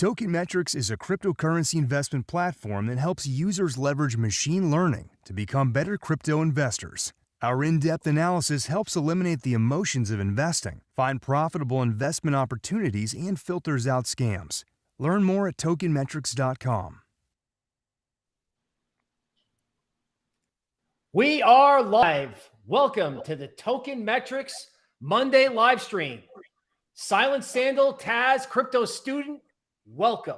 Tokenmetrics is a cryptocurrency investment platform that helps users leverage machine learning to become better crypto investors. Our in-depth analysis helps eliminate the emotions of investing, find profitable investment opportunities, and filters out scams. Learn more at tokenmetrics.com. We are live. Welcome to the Tokenmetrics Monday live stream. Silent Sandal, Taz, crypto student, welcome.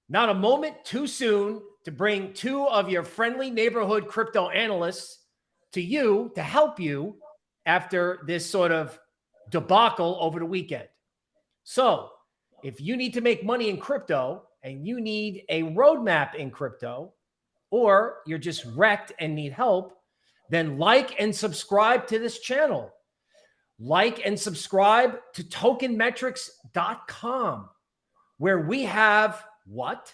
Not a moment too soon to bring two of your friendly neighborhood crypto analysts to you to help you after this sort of debacle over the weekend. So if you need to make money in crypto and you need a roadmap in crypto, or you're just wrecked and need help, then like and subscribe to this channel. Like and subscribe to tokenmetrics.com, where we have what?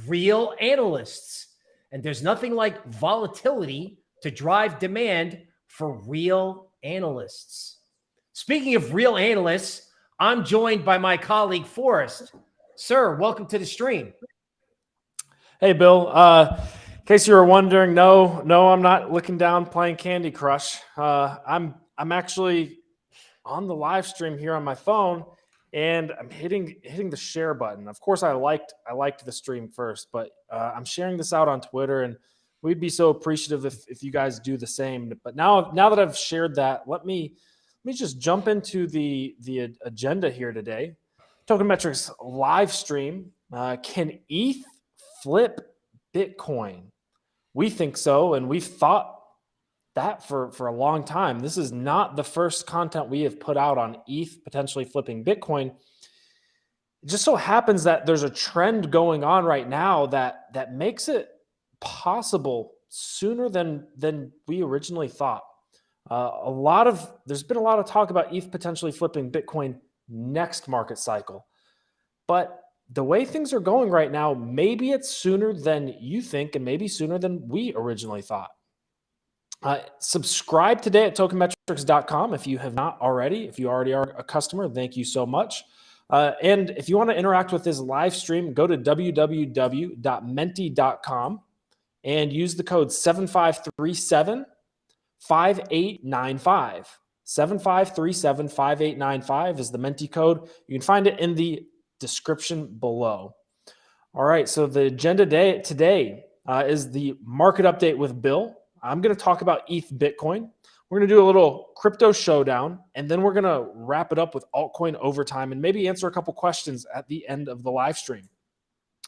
Real analysts. And there's nothing like volatility to drive demand for real analysts. Speaking of real analysts, I'm joined by my colleague, Forrest. Sir, welcome to the stream. Hey, Bill. In case you were wondering, no, I'm not looking down playing Candy Crush. I'm actually on the live stream here on my phone, and I'm hitting the share button. Of course, I liked the stream first, but I'm sharing this out on Twitter, and we'd be so appreciative if you guys do the same. But now that I've shared that, let me just jump into the agenda here today. Tokenmetrics live stream. Can ETH flip Bitcoin? We think so, and we've thought that for a long time. This is not the first content we have put out on ETH potentially flipping Bitcoin. It just so happens that there's a trend going on right now that makes it possible sooner than we originally thought. There's been a lot of talk about ETH potentially flipping Bitcoin next market cycle, but the way things are going right now, maybe it's sooner than you think and maybe sooner than we originally thought. Subscribe today at tokenmetrics.com if you have not already. If you already are a customer, thank you so much. And if you want to interact with this live stream, go to www.menti.com and use the code 7537-5895. 7537-5895 is the Menti code. You can find it in the description below. All right, so the agenda today is the market update with Bill. I'm going to talk about ETH Bitcoin. We're going to do a little crypto showdown, and then we're going to wrap it up with altcoin overtime and maybe answer a couple questions at the end of the live stream.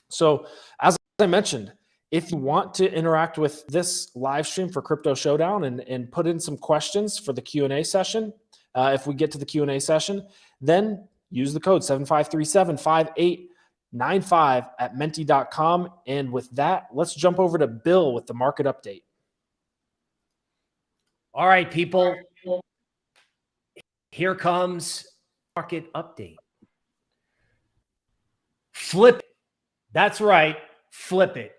So as I mentioned, if you want to interact with this live stream for crypto showdown and put in some questions for the Q&A session, if we get to the Q&A session, then use the code 7537-5895 at menti.com. And with that, let's jump over to Bill with the market update. All right, people. Here comes market update. Flip it. That's right. Flip it.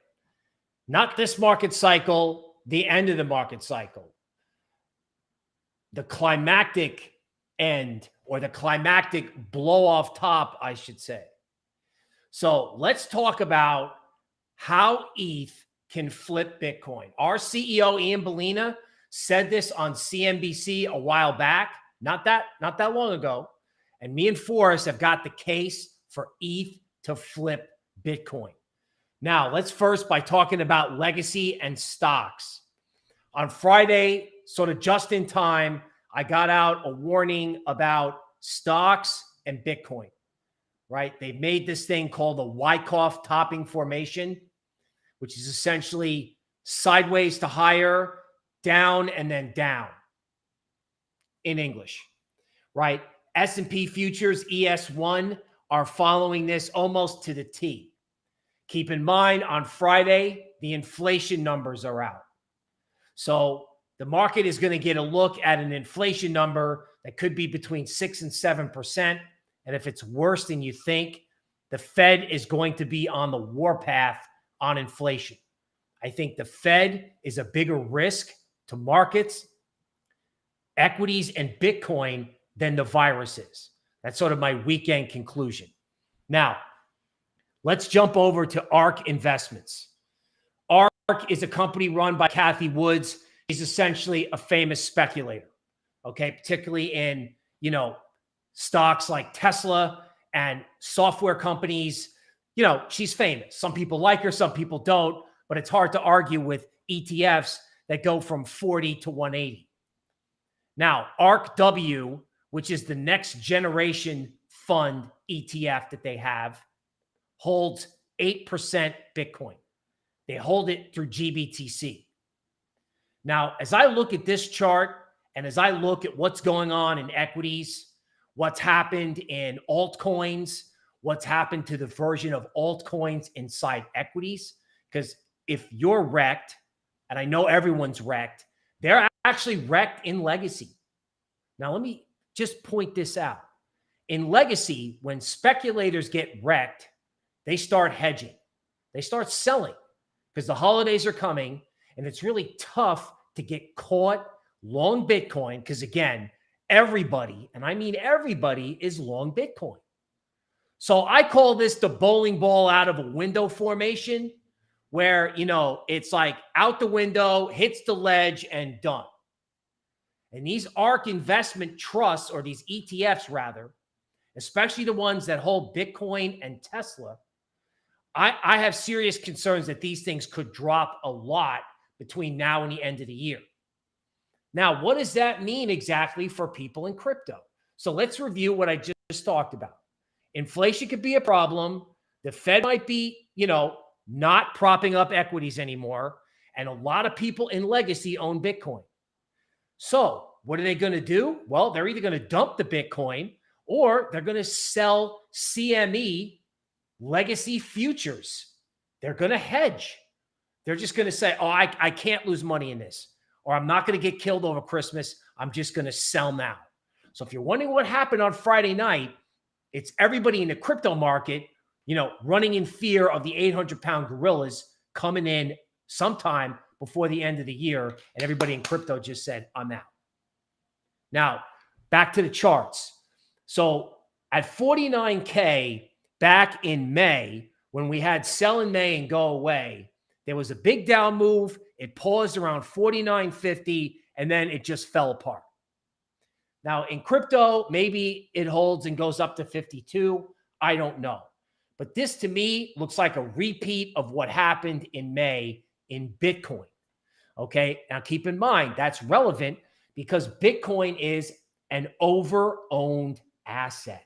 Not this market cycle, the end of the market cycle. The climactic end, or the climactic blow off top, I should say. So let's talk about how ETH can flip Bitcoin. Our CEO, Ian Bellina, said this on CNBC a while back, not that long ago. And me and Forrest have got the case for ETH to flip Bitcoin. Now, let's first by talking about legacy and stocks. On Friday, sort of just in time, I got out a warning about stocks and Bitcoin, right? They made this thing called the Wyckoff topping formation, which is essentially sideways to higher, down, and then down in English, right? S&P futures, ES1, are following this almost to the T. Keep in mind, on Friday, the inflation numbers are out. So the market is going to get a look at an inflation number that could be between 6 and 7%. And if it's worse than you think, the Fed is going to be on the warpath on inflation. I think the Fed is a bigger risk to markets, equities, and Bitcoin than the virus is. That's sort of my weekend conclusion. Now, let's jump over to Ark Investments. Ark is a company run by Cathie Woods. She's essentially a famous speculator, okay, particularly in, stocks like Tesla and software companies. She's famous. Some people like her, some people don't, but it's hard to argue with ETFs that go from 40 to 180. Now, ARK W, which is the next generation fund ETF that they have, holds 8% Bitcoin. They hold it through GBTC. Now, as I look at this chart and as I look at what's going on in equities, what's happened in altcoins, what's happened to the version of altcoins inside equities, because if you're wrecked, and I know everyone's wrecked, they're actually wrecked in legacy. Now, let me just point this out. In legacy, when speculators get wrecked, they start hedging. They start selling because the holidays are coming and it's really tough to get caught long Bitcoin because, again, everybody, and I mean everybody, is long Bitcoin. So I call this the bowling ball out of a window formation where, it's like out the window, hits the ledge, and done. And these ARK investment trusts, or these ETFs rather, especially the ones that hold Bitcoin and Tesla, I have serious concerns that these things could drop a lot between now and the end of the year. Now, what does that mean exactly for people in crypto? So let's review what I just talked about. Inflation could be a problem. The Fed might be, not propping up equities anymore. And a lot of people in legacy own Bitcoin. So what are they going to do? Well, they're either going to dump the Bitcoin or they're going to sell CME legacy futures. They're going to hedge. They're just going to say, oh, I can't lose money in this, or I'm not going to get killed over Christmas. I'm just going to sell now. So if you're wondering what happened on Friday night, it's everybody in the crypto market, running in fear of the 800-pound gorillas coming in sometime before the end of the year. And everybody in crypto just said, I'm out. Now, back to the charts. So at 49K back in May, when we had sell in May and go away, there was a big down move. It paused around 49.50, and then it just fell apart. Now, in crypto, maybe it holds and goes up to 52. I don't know. But this, to me, looks like a repeat of what happened in May in Bitcoin. Okay, now keep in mind, that's relevant because Bitcoin is an over-owned asset.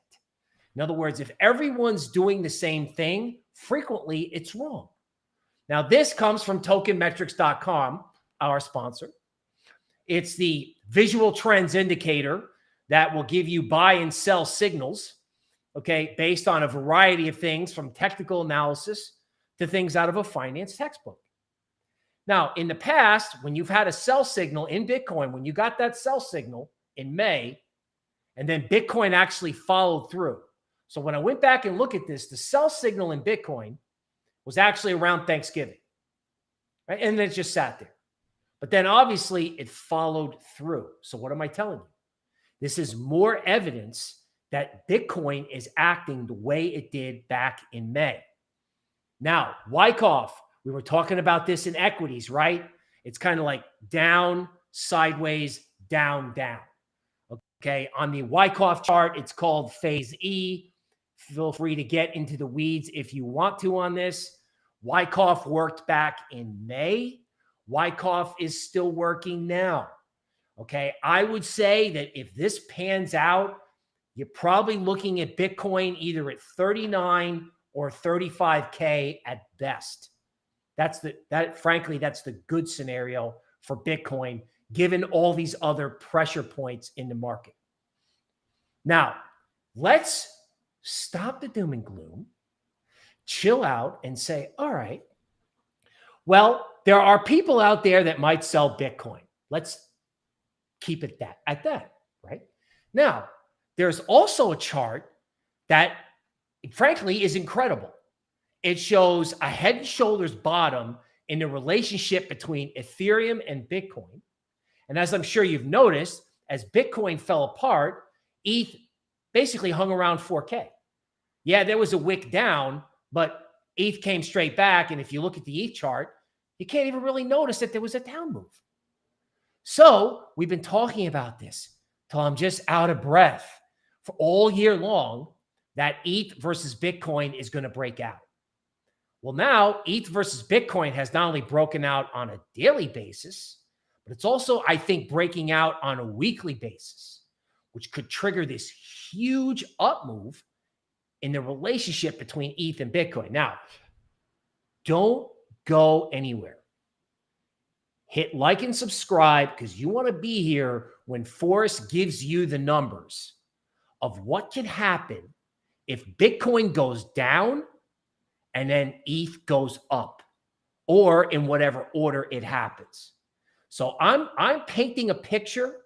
In other words, if everyone's doing the same thing, frequently it's wrong. Now, this comes from tokenmetrics.com, our sponsor. It's the visual trends indicator that will give you buy and sell signals, okay, based on a variety of things from technical analysis to things out of a finance textbook. Now, in the past, when you've had a sell signal in Bitcoin, when you got that sell signal in May, and then Bitcoin actually followed through. So when I went back and looked at this, the sell signal in Bitcoin was actually around Thanksgiving, right? And then it just sat there. But then obviously it followed through. So what am I telling you? This is more evidence that Bitcoin is acting the way it did back in May. Now, Wyckoff, we were talking about this in equities, right? It's kind of like down, sideways, down, down. Okay, on the Wyckoff chart, it's called phase E. Feel free to get into the weeds if you want to on this. Wyckoff worked back in May. Wyckoff is still working now. Okay, I would say that if this pans out, you're probably looking at Bitcoin either at 39 or 35K at best. Frankly, that's the good scenario for Bitcoin, given all these other pressure points in the market. Now, let's stop the doom and gloom, chill out and say, all right, well, there are people out there that might sell Bitcoin. Let's keep it at that, right? Now, there's also a chart that, frankly, is incredible. It shows a head and shoulders bottom in the relationship between Ethereum and Bitcoin. And as I'm sure you've noticed, as Bitcoin fell apart, ETH basically hung around 4K. Yeah, there was a wick down, but ETH came straight back. And if you look at the ETH chart, you can't even really notice that there was a down move. So we've been talking about this till I'm just out of breath for all year long, that ETH versus Bitcoin is going to break out. Well, now ETH versus Bitcoin has not only broken out on a daily basis, but it's also, I think, breaking out on a weekly basis, which could trigger this huge up move in the relationship between ETH and Bitcoin. Now, don't go anywhere. Hit like and subscribe because you want to be here when Forrest gives you the numbers of what can happen if Bitcoin goes down and then ETH goes up, or in whatever order it happens. So I'm painting a picture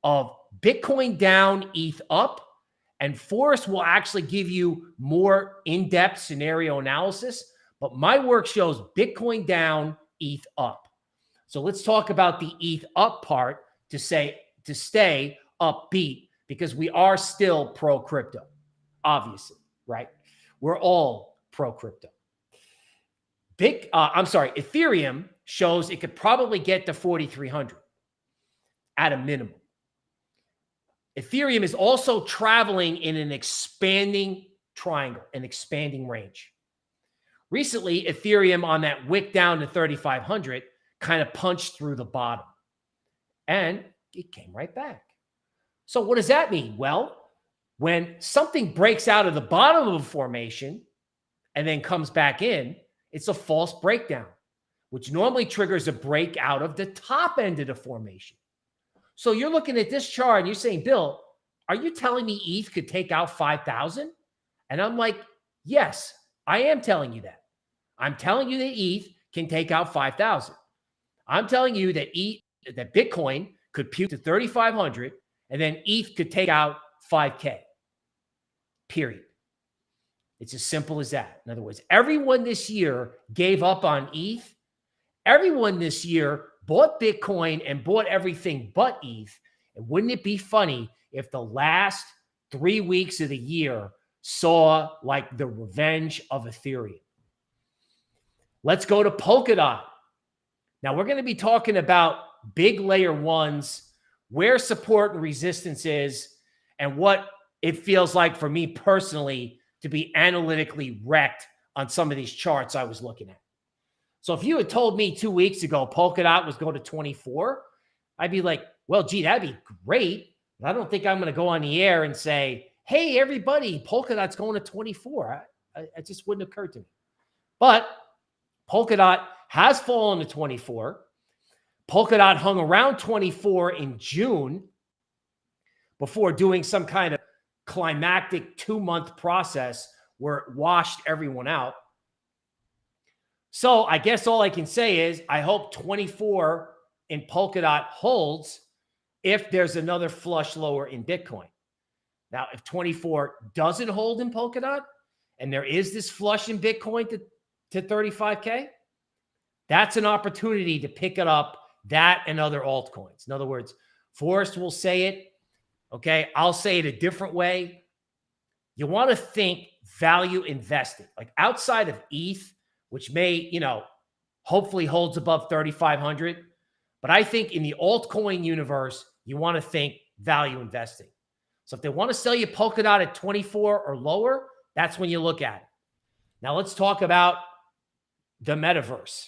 of Bitcoin down, ETH up, and Forrest will actually give you more in-depth scenario analysis. But my work shows Bitcoin down, ETH up. So let's talk about the ETH up part to stay upbeat, because we are still pro crypto, obviously, right? We're all pro crypto. Ethereum shows it could probably get to 4,300 at a minimum. Ethereum is also traveling in an expanding triangle, an expanding range. Recently, Ethereum on that wick down to 3,500 kind of punched through the bottom, and it came right back. So what does that mean? Well, when something breaks out of the bottom of a formation and then comes back in, it's a false breakdown, which normally triggers a break out of the top end of the formation. So you're looking at this chart and you're saying, Bill, are you telling me ETH could take out 5,000? And I'm like, yes, I am telling you that. I'm telling you that ETH can take out 5,000. I'm telling you that that Bitcoin could puke to 3,500 and then ETH could take out 5K, period. It's as simple as that. In other words, everyone this year gave up on ETH. Everyone this year bought Bitcoin and bought everything but ETH. And wouldn't it be funny if the last 3 weeks of the year saw like the revenge of Ethereum? Let's go to Polkadot. Now we're going to be talking about big layer ones, where support and resistance is, and what it feels like for me personally to be analytically wrecked on some of these charts I was looking at. So if you had told me 2 weeks ago Polkadot was going to 24, I'd be like, well, gee, that'd be great. But I don't think I'm going to go on the air and say, hey, everybody, Polkadot's going to 24. It just wouldn't occur to me. But Polkadot has fallen to 24. Polkadot hung around 24 in June before doing some kind of climactic 2-month process where it washed everyone out. So I guess all I can say is I hope 24 in Polkadot holds if there's another flush lower in Bitcoin. Now, if 24 doesn't hold in Polkadot and there is this flush in Bitcoin to 35K, that's an opportunity to pick it up, that and other altcoins. In other words, Forrest will say it. Okay, I'll say it a different way. You want to think value investing, like outside of ETH, which may, hopefully holds above 3,500. But I think in the altcoin universe, you want to think value investing. So if they want to sell you Polkadot at 24 or lower, that's when you look at it. Now let's talk about the metaverse.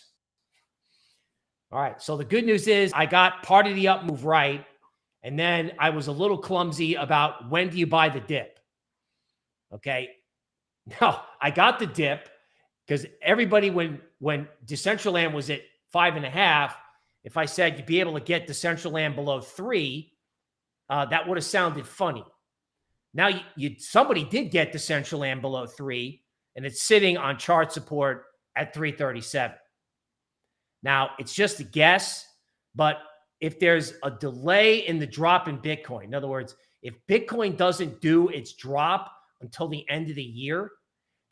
All right, so the good news is I got part of the up move right. And then I was a little clumsy about when do you buy the dip? Okay. No, I got the dip because everybody, when Decentraland was at 5.5, if I said you'd be able to get Decentraland below 3, that would have sounded funny. Now somebody did get Decentraland below 3, and it's sitting on chart support at 337. Now it's just a guess, but if there's a delay in the drop in Bitcoin, in other words, if Bitcoin doesn't do its drop until the end of the year,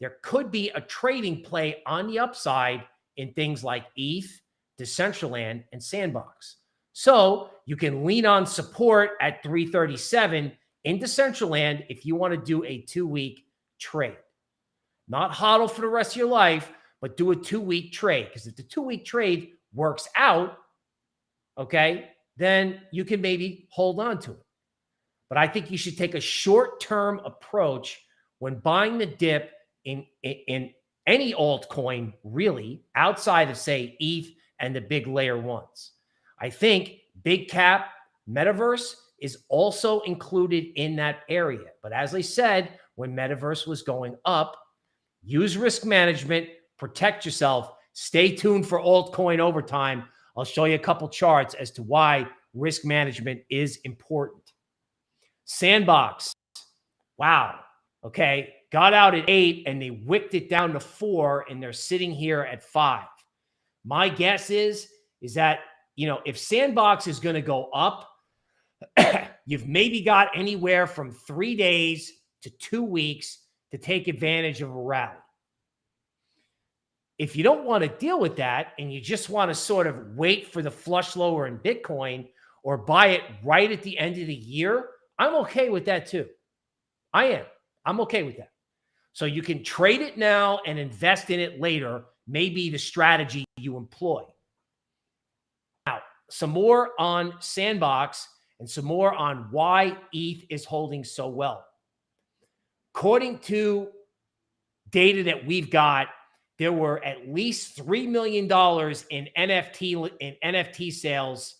there could be a trading play on the upside in things like ETH, Decentraland, and Sandbox. So you can lean on support at 337 in Decentraland if you want to do a 2-week trade. not hodl for the rest of your life, but do a 2-week trade. Because if the 2-week trade works out, okay, then you can maybe hold on to it. But I think you should take a short-term approach when buying the dip in any altcoin, really, outside of, say, ETH and the big layer ones. I think big cap Metaverse is also included in that area. But as I said, when Metaverse was going up, use risk management, protect yourself, stay tuned for altcoin overtime. I'll show you a couple charts as to why risk management is important. Sandbox. Wow. Okay. Got out at 8 and they wicked it down to 4 and they're sitting here at 5. My guess is that, if Sandbox is going to go up, you've maybe got anywhere from 3 days to 2 weeks to take advantage of a rally. If you don't want to deal with that and you just want to sort of wait for the flush lower in Bitcoin or buy it right at the end of the year, I'm okay with that too. I am. I'm okay with that. So you can trade it now and invest in it later, maybe the strategy you employ. Now, some more on Sandbox and some more on why ETH is holding so well. According to data that we've got, there were at least $3 million in NFT sales,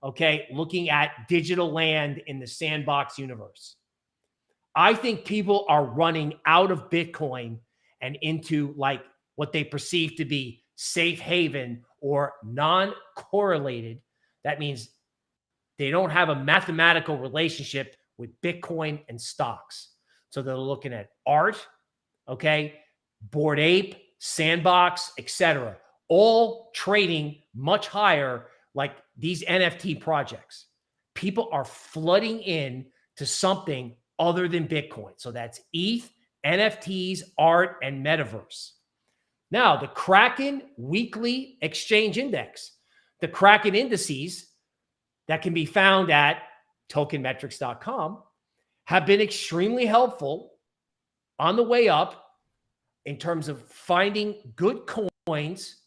okay, looking at digital land in the Sandbox universe. I think people are running out of Bitcoin and into like what they perceive to be safe haven or non-correlated. That means they don't have a mathematical relationship with Bitcoin and stocks. So they're looking at art, okay, Bored Ape, Sandbox, etc., all trading much higher like these NFT projects. People are flooding in to something other than Bitcoin. So that's ETH, NFTs, art, and Metaverse. Now, the Kraken Weekly Exchange Index, the Kraken indices that can be found at tokenmetrics.com have been extremely helpful on the way up in terms of finding good coins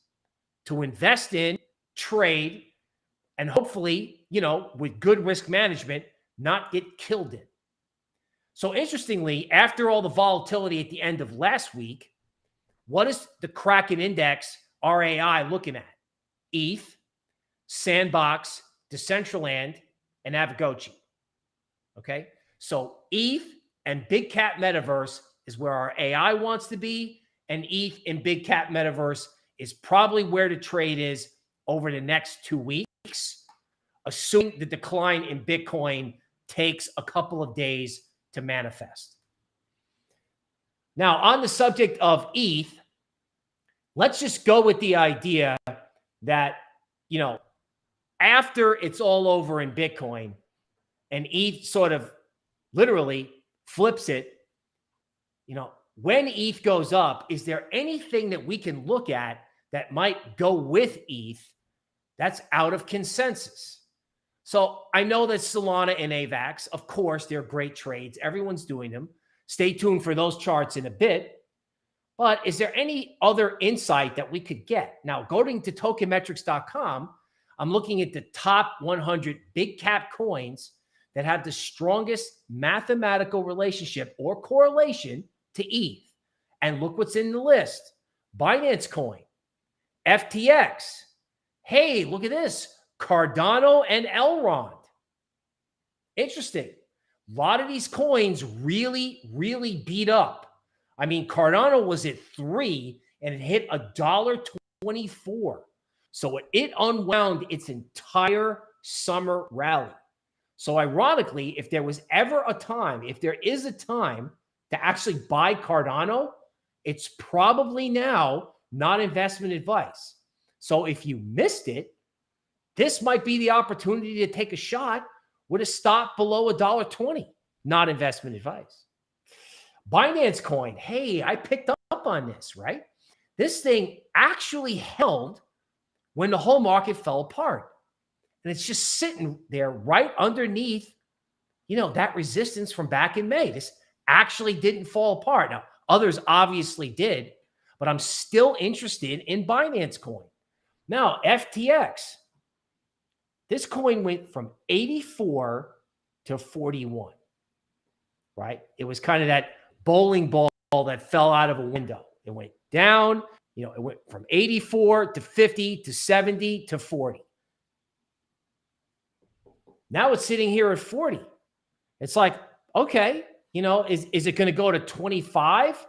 to invest in, trade, and hopefully, with good risk management, not get killed in. So interestingly, after all the volatility at the end of last week, what is the Kraken Index RAI looking at? ETH, Sandbox, Decentraland, and Avalanche. Okay? So ETH and big cap Metaverse is where our AI wants to be, and ETH and big cap Metaverse is probably where the trade is over the next 2 weeks, assuming the decline in Bitcoin takes a couple of days to manifest. Now, on the subject of ETH, let's just go with the idea that, after it's all over in Bitcoin and ETH sort of literally flips it, when ETH goes up, is there anything that we can look at that might go with ETH that's out of consensus? So I know that Solana and AVAX, of course, they're great trades. Everyone's doing them. Stay tuned for those charts in a bit. But is there any other insight that we could get? Now, going to tokenmetrics.com, I'm looking at the top 100 big cap coins that have the strongest mathematical relationship or correlation to ETH. And look what's in the list. Binance Coin, FTX. Hey, look at this. Cardano and Elrond. Interesting. A lot of these coins really, really beat up. I mean, Cardano was at 3 and it hit $1.24. So it unwound its entire summer rally. So ironically, if there is a time to actually buy Cardano, it's probably now not investment advice. So if you missed it, this might be the opportunity to take a shot with a stop below $1.20. Not investment advice. Binance Coin. Hey, I picked up on this, right? This thing actually held when the whole market fell apart. And it's just sitting there right underneath, that resistance from back in May. This actually didn't fall apart. Now, Others obviously did, but I'm still interested in Binance Coin. Now, FTX, this coin went from 84 to 41, right? It was kind of that bowling ball that fell out of a window. It went down, it went from 84 to 50 to 70 to 40. Now it's sitting here at 40. It's like, okay, is it going to go to 25?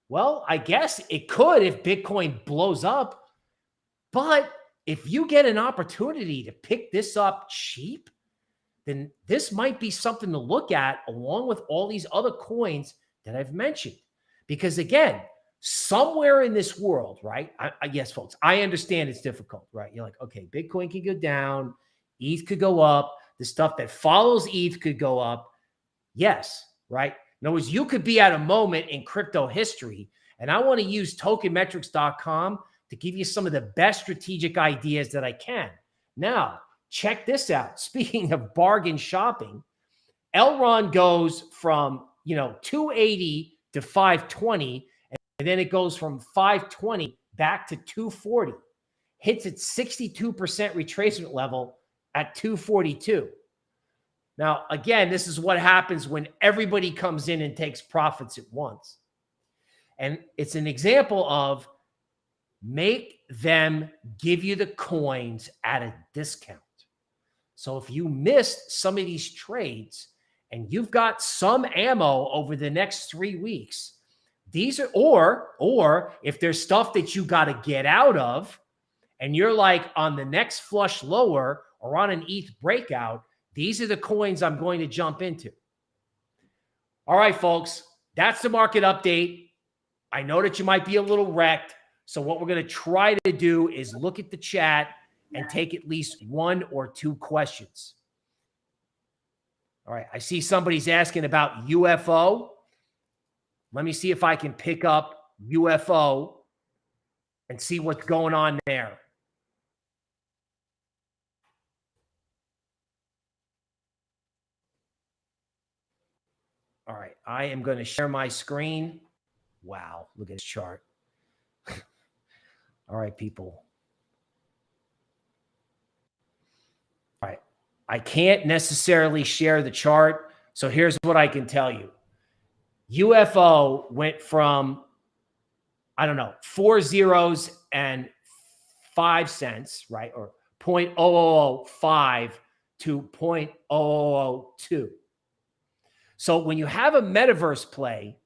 Well, I guess it could if Bitcoin blows up. But if you get an opportunity to pick this up cheap, then this might be something to look at along with all these other coins that I've mentioned. Because again, somewhere in this world, right? Yes, folks, I understand it's difficult, right? You're like, okay, Bitcoin could go down, ETH could go up, the stuff that follows ETH could go up. Yes, right? In other words, you could be at a moment in crypto history, and I want to use tokenmetrics.com to give you some of the best strategic ideas that I can. Now, check this out. Speaking of bargain shopping, Elrond goes from, 280 to 520, and then it goes from 520 back to 240. Hits its 62% retracement level at 242. Now, again, this is what happens when everybody comes in and takes profits at once. And it's an example of make them give you the coins at a discount. So if you missed some of these trades and you've got some ammo over the next 3 weeks, these are, or if there's stuff that you got to get out of and you're like on the next flush lower or on an ETH breakout, these are the coins I'm going to jump into. All right, folks, that's the market update. I know that you might be a little wrecked. So what we're going to try to do is look at the chat and take at least 1 or 2 questions. All right, I see somebody's asking about UFO. Let me see if I can pick up UFO and see what's going on there. All right, I am going to share my screen. Wow, look at this chart. All right, people. All right, I can't necessarily share the chart, so here's what I can tell you. UFO went from, 4 zeros and 5 cents, right? Or 0.0005 to 0.0002. So when you have a metaverse play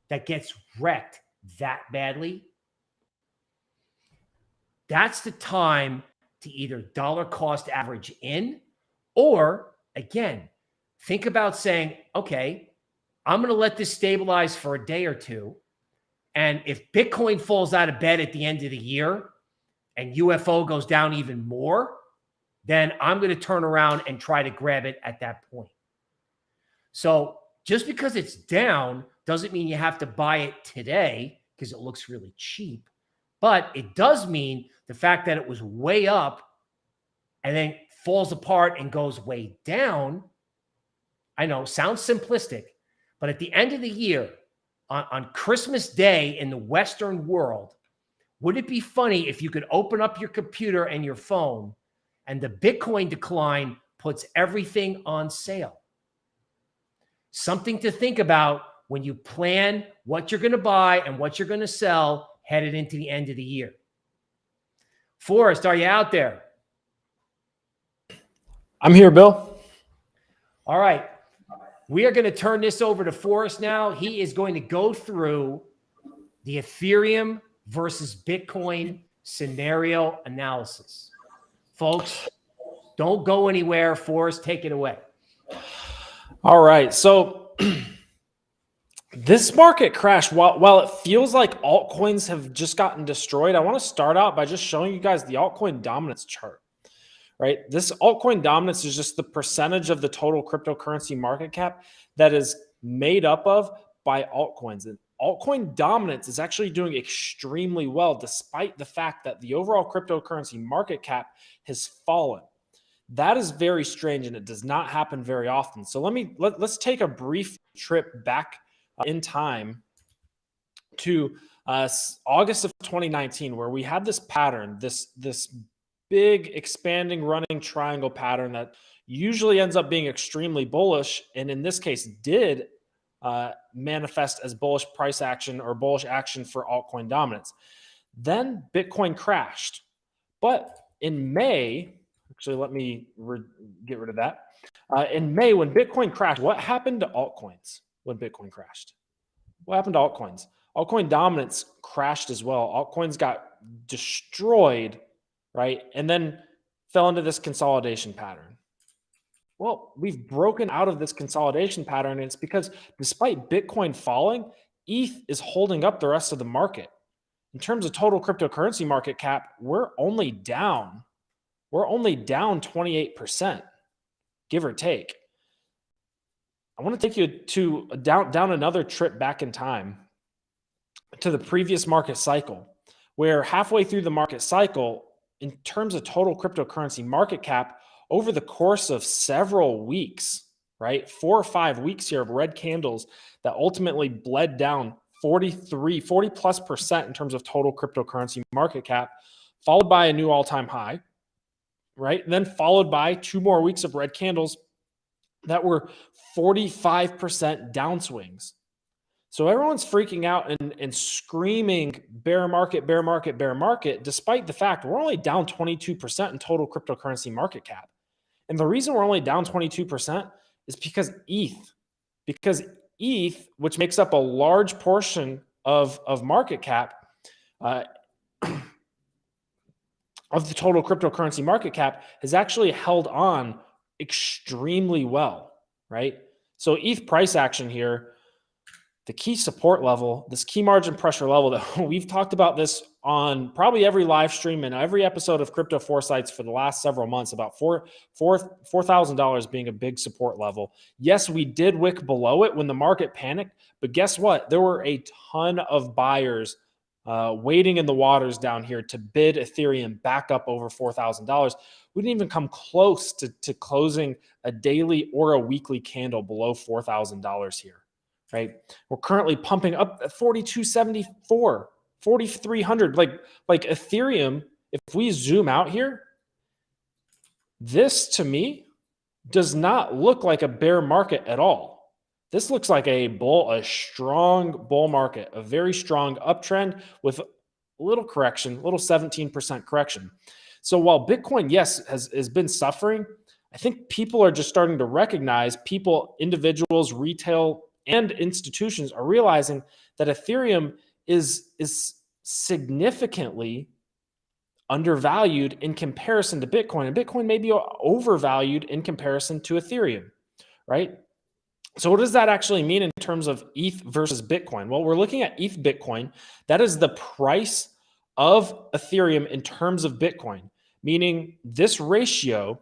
that gets wrecked that badly, that's the time to either dollar cost average in, or again, think about saying, okay, I'm going to let this stabilize for a day or two. And if Bitcoin falls out of bed at the end of the year and UFO goes down even more, then I'm going to turn around and try to grab it at that point. So just because it's down doesn't mean you have to buy it today because it looks really cheap. But it does mean the fact that it was way up and then falls apart and goes way down. I know, sounds simplistic, but at the end of the year, on Christmas Day in the Western world, would it be funny if you could open up your computer and your phone and the Bitcoin decline puts everything on sale? Something to think about when you plan what you're going to buy and what you're going to sell headed into the end of the year. Forrest, are you out there? I'm here, Bill. All right. We are going to turn this over to Forrest now. He is going to go through the Ethereum versus Bitcoin scenario analysis. Folks, don't go anywhere. Forrest, take it away. All right. So this market crash, while it feels like altcoins have just gotten destroyed, I want to start out by just showing you guys the altcoin dominance chart. Right? This altcoin dominance is just the percentage of the total cryptocurrency market cap that is made up of by altcoins. And altcoin dominance is actually doing extremely well, despite the fact that the overall cryptocurrency market cap has fallen. That is very strange, and it does not happen very often. So let's take a brief trip back in time to August of 2019, where we had this pattern, this big expanding running triangle pattern that usually ends up being extremely bullish, and in this case did manifest as bullish price action or bullish action for altcoin dominance. Then Bitcoin crashed. But in May, actually, let me get rid of that. In May, when Bitcoin crashed, what happened to altcoins when Bitcoin crashed? What happened to altcoins? Altcoin dominance crashed as well. Altcoins got destroyed, right? And then fell into this consolidation pattern. Well, we've broken out of this consolidation pattern, and it's because despite Bitcoin falling, ETH is holding up the rest of the market. In terms of total cryptocurrency market cap, we're only down 28%, give or take. I want to take you to down another trip back in time to the previous market cycle, where halfway through the market cycle, in terms of total cryptocurrency market cap, over the course of several weeks, right, 4 or 5 weeks here of red candles that ultimately bled down 40+% in terms of total cryptocurrency market cap, followed by a new all-time high, right? And then followed by 2 more weeks of red candles that were 45% downswings. So everyone's freaking out and screaming bear market, bear market, bear market, despite the fact we're only down 22% in total cryptocurrency market cap. And the reason we're only down 22% is because ETH, which makes up a large portion of market cap, of the total cryptocurrency market cap, has actually held on extremely well, right? So ETH price action here, the key support level, this key margin pressure level that we've talked about this on probably every live stream and every episode of Crypto Foresights for the last several months, about $4,000 being a big support level. Yes, we did wick below it when the market panicked, but guess what? There were a ton of buyers waiting in the waters down here to bid Ethereum back up over $4,000. We didn't even come close to closing a daily or a weekly candle below $4,000 here. Right, we're currently pumping up at 4,274, 4,300. Like Ethereum, if we zoom out here, this to me does not look like a bear market at all. This looks like a strong bull market, a very strong uptrend with a little correction, little 17% correction. So while Bitcoin, yes, has been suffering, I think people are just starting to recognize, individuals, retail, and institutions are realizing that Ethereum is significantly undervalued in comparison to Bitcoin, and Bitcoin may be overvalued in comparison to Ethereum, right? So what does that actually mean in terms of ETH versus Bitcoin? Well, we're looking at ETH Bitcoin. That is the price of Ethereum in terms of Bitcoin, meaning this ratio,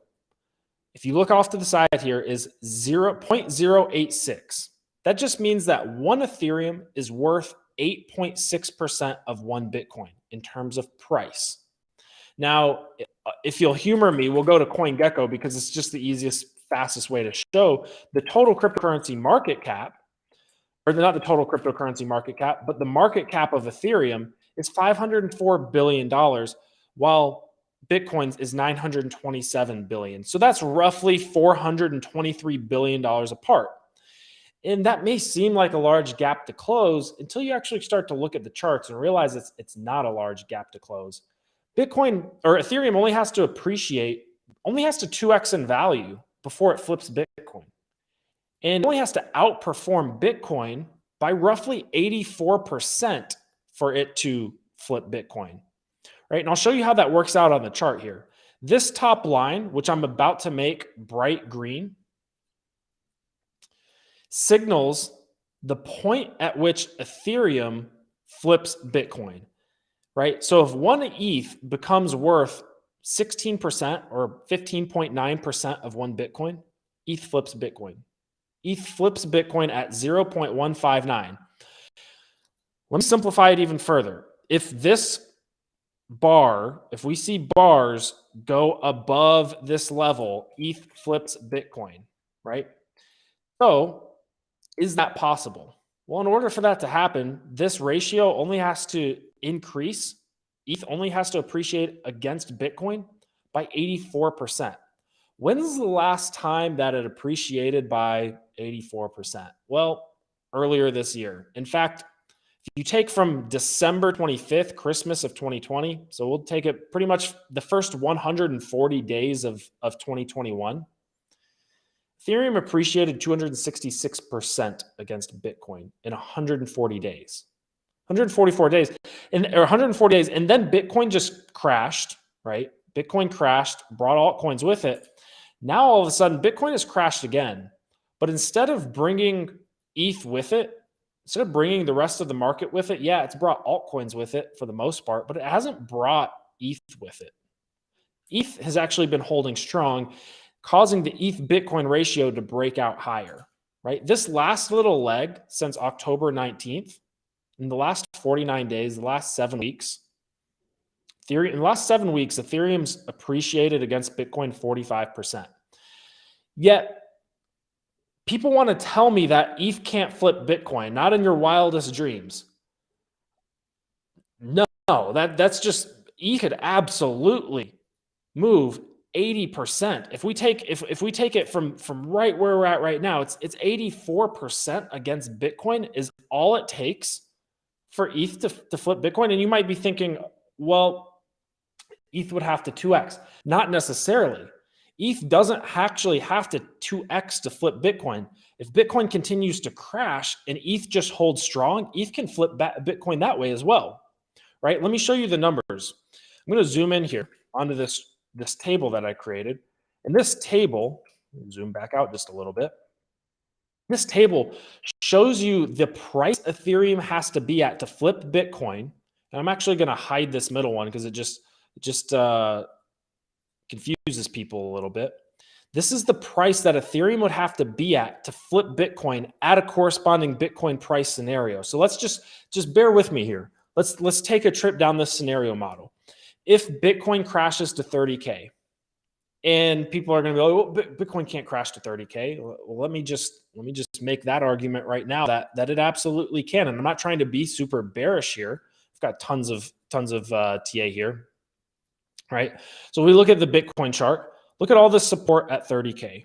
if you look off to the side here, is 0.086. That just means that one Ethereum is worth 8.6% of one Bitcoin in terms of price. Now, if you'll humor me, we'll go to CoinGecko because it's just the easiest, fastest way to show the total cryptocurrency market cap, or not the total cryptocurrency market cap, but the market cap of Ethereum is $504 billion, while Bitcoin's is $927 billion. So that's roughly $423 billion apart. And that may seem like a large gap to close until you actually start to look at the charts and realize it's not a large gap to close. Bitcoin or Ethereum only has to 2x in value before it flips Bitcoin. And it only has to outperform Bitcoin by roughly 84% for it to flip Bitcoin. Right? And I'll show you how that works out on the chart here. This top line, which I'm about to make bright green, signals the point at which Ethereum flips Bitcoin, right? So if one ETH becomes worth 16% or 15.9% of one Bitcoin, ETH flips Bitcoin. ETH flips Bitcoin at 0.159. Let me simplify it even further. If we see bars go above this level, ETH flips Bitcoin, right? So is that possible? Well, in order for that to happen, this ratio only has to increase. ETH only has to appreciate against Bitcoin by 84%. When's the last time that it appreciated by 84%? Well, earlier this year. In fact, if you take from December 25th, Christmas of 2020, so we'll take it pretty much the first 140 days of 2021, Ethereum appreciated 266% against Bitcoin in 140 days. 144 days, or 140 days, and then Bitcoin just crashed, right? Bitcoin crashed, brought altcoins with it. Now all of a sudden, Bitcoin has crashed again. But instead of bringing ETH with it, instead of bringing the rest of the market with it, yeah, it's brought altcoins with it for the most part, but it hasn't brought ETH with it. ETH has actually been holding strong, causing the ETH Bitcoin ratio to break out higher, right? This last little leg since October 19th, in the last 49 days, the last 7 weeks, in the last 7 weeks, Ethereum's appreciated against Bitcoin 45%. Yet, people want to tell me that ETH can't flip Bitcoin, not in your wildest dreams. No, that's just, ETH could absolutely move 80%. If we take it from right where we're at right now, it's 84% against Bitcoin is all it takes for ETH to flip Bitcoin. And you might be thinking, well, ETH would have to 2x. Not necessarily. ETH doesn't actually have to 2x to flip Bitcoin. If Bitcoin continues to crash and ETH just holds strong, ETH can flip Bitcoin that way as well, right? Let me show you the numbers. I'm going to zoom in here onto this table that I created. And this table, zoom back out just a little bit. This table shows you the price Ethereum has to be at to flip Bitcoin. And I'm actually going to hide this middle one because it just confuses people a little bit. This is the price that Ethereum would have to be at to flip Bitcoin at a corresponding Bitcoin price scenario. So let's just bear with me here. Let's take a trip down this scenario model. If Bitcoin crashes to 30K, and people are going to be like, well, Bitcoin can't crash to 30K. Well, let me just make that argument right now that it absolutely can. And I'm not trying to be super bearish here. I've got tons of TA here, right? So we look at the Bitcoin chart. Look at all this support at 30K.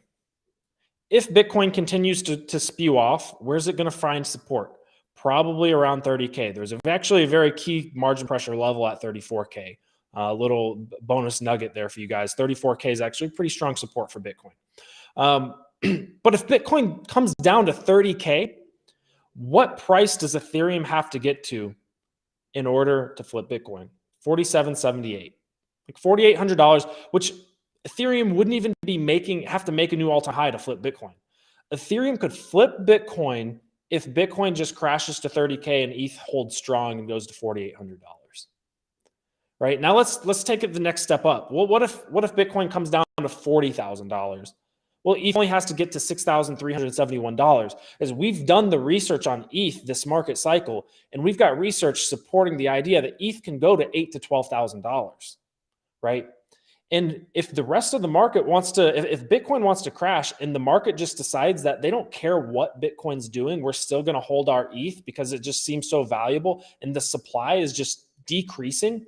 If Bitcoin continues to spew off, where's it going to find support? Probably around 30K. There's actually a very key margin pressure level at 34K. A little bonus nugget there for you guys. 34K is actually pretty strong support for Bitcoin. But if Bitcoin comes down to 30K, what price does Ethereum have to get to in order to flip Bitcoin? $4,778, like $4,800, which Ethereum wouldn't even have to make a new all-time high to flip Bitcoin. Ethereum could flip Bitcoin if Bitcoin just crashes to 30K and ETH holds strong and goes to $4,800. Right now, let's take it the next step up. Well, what if Bitcoin comes down to $40,000? Well, ETH only has to get to $6,371. As we've done the research on ETH this market cycle, and we've got research supporting the idea that ETH can go to $8,000 to $12,000, right? And if the rest of the market if Bitcoin wants to crash and the market just decides that they don't care what Bitcoin's doing, we're still going to hold our ETH because it just seems so valuable and the supply is just decreasing,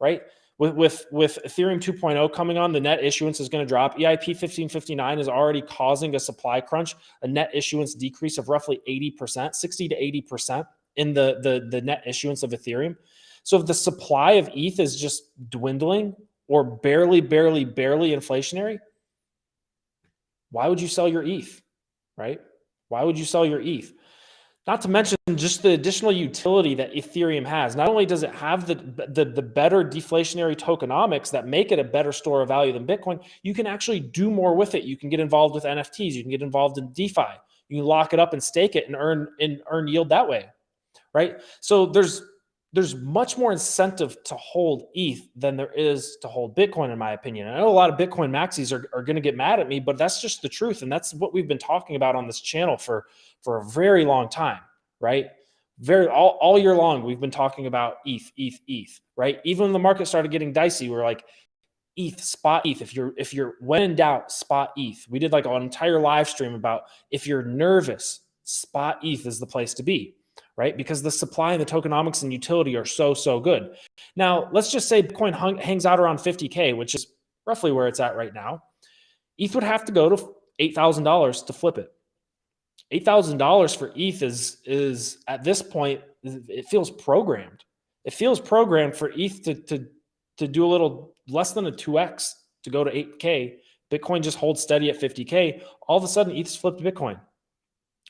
right? With Ethereum 2.0 coming on, the net issuance is going to drop. EIP 1559 is already causing a supply crunch, a net issuance decrease of roughly 80%, 60 to 80% in the net issuance of Ethereum. So if the supply of ETH is just dwindling or barely inflationary, why would you sell your ETH, right? Why would you sell your ETH? Not to mention just the additional utility that Ethereum has. Not only does it have the better deflationary tokenomics that make it a better store of value than Bitcoin, you can actually do more with it. You can get involved with NFTs. You can get involved in DeFi. You can lock it up and stake it and earn yield that way, right? So there's much more incentive to hold ETH than there is to hold Bitcoin, in my opinion. I know a lot of Bitcoin maxis are going to get mad at me, but that's just the truth. And that's what we've been talking about on this channel for a very long time, right? All year long, we've been talking about ETH, right? Even when the market started getting dicey, we're like, ETH, spot ETH. If you're when in doubt, spot ETH. We did like an entire live stream about if you're nervous spot ETH is the place to be, right? Because the supply and the tokenomics and utility are so good. Now, let's just say Bitcoin hangs out around 50K, which is roughly where it's at right now. ETH would have to go to $8,000 to flip it. $8,000 for ETH is at this point, it feels programmed. It feels programmed for ETH to do a little less than a 2x to go to 8K. Bitcoin just holds steady at 50K. All of a sudden, ETH's flipped Bitcoin,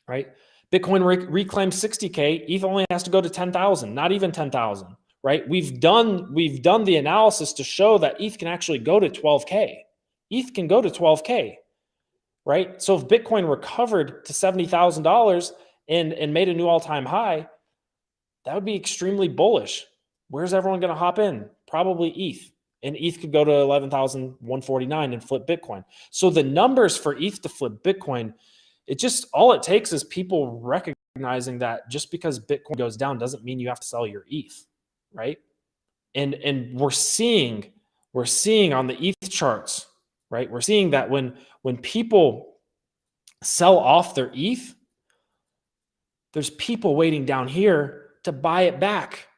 right? Bitcoin reclaimed 60K. ETH only has to go to 10,000, not even 10,000, right? We've done the analysis to show that ETH can actually go to 12K. ETH can go to 12K, right? So if Bitcoin recovered to $70,000 and made a new all-time high, that would be extremely bullish. Where's everyone going to hop in? Probably ETH. And ETH could go to 11,149 and flip Bitcoin. So the numbers for ETH to flip Bitcoin, all it takes is people recognizing that just because Bitcoin goes down doesn't mean you have to sell your ETH, right? And we're seeing on the ETH charts, right? We're seeing that when people sell off their ETH, there's people waiting down here to buy it back.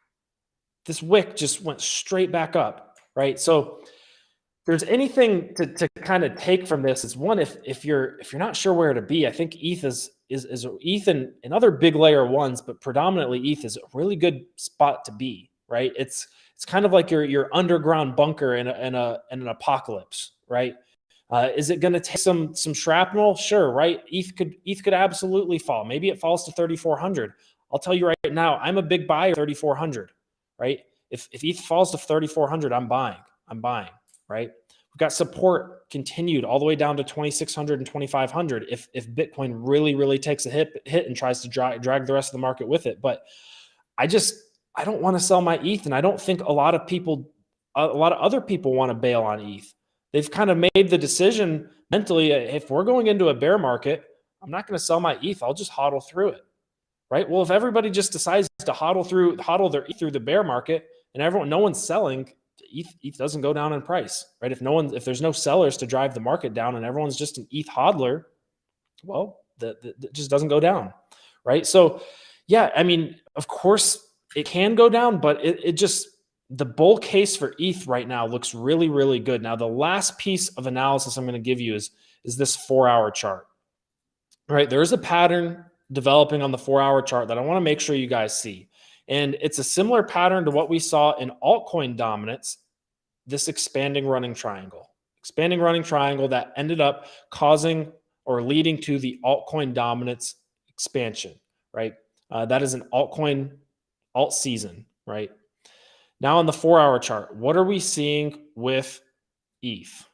This wick just went straight back up, right? So there's anything to kind of take from this is one, if you're not sure where to be, I think ETH is ETH and other big layer ones, but predominantly ETH is a really good spot to be, right? It's kind of like your underground bunker in an apocalypse, right? Is it going to take some shrapnel? Sure, right? ETH could absolutely fall. Maybe it falls to 3,400. I'll tell you right now, I'm a big buyer of 3,400, right? If ETH falls to 3,400, I'm buying, right? We've got support continued all the way down to 2,600 and 2,500 if Bitcoin really takes a hit and tries to drag the rest of the market with it. But I don't want to sell my ETH, and I don't think a lot of other people want to bail on ETH. They've kind of made the decision mentally, if we're going into a bear market, I'm not going to sell my ETH. I'll just hodl through it, right? Well, if everybody just decides to hodl their ETH through the bear market and no one's selling, ETH doesn't go down in price, right? If there's no sellers to drive the market down and everyone's just an ETH hodler, well, that just doesn't go down, right? So yeah, I mean, of course it can go down, but the bull case for ETH right now looks really good. Now, the last piece of analysis I'm going to give you is this 4-hour chart, right? There is a pattern developing on the 4-hour chart that I want to make sure you guys see. And it's a similar pattern to what we saw in altcoin dominance, this expanding running triangle that ended up causing or leading to the altcoin dominance expansion, right? That is an altcoin alt season, right? Now on the 4-hour chart, what are we seeing with ETH?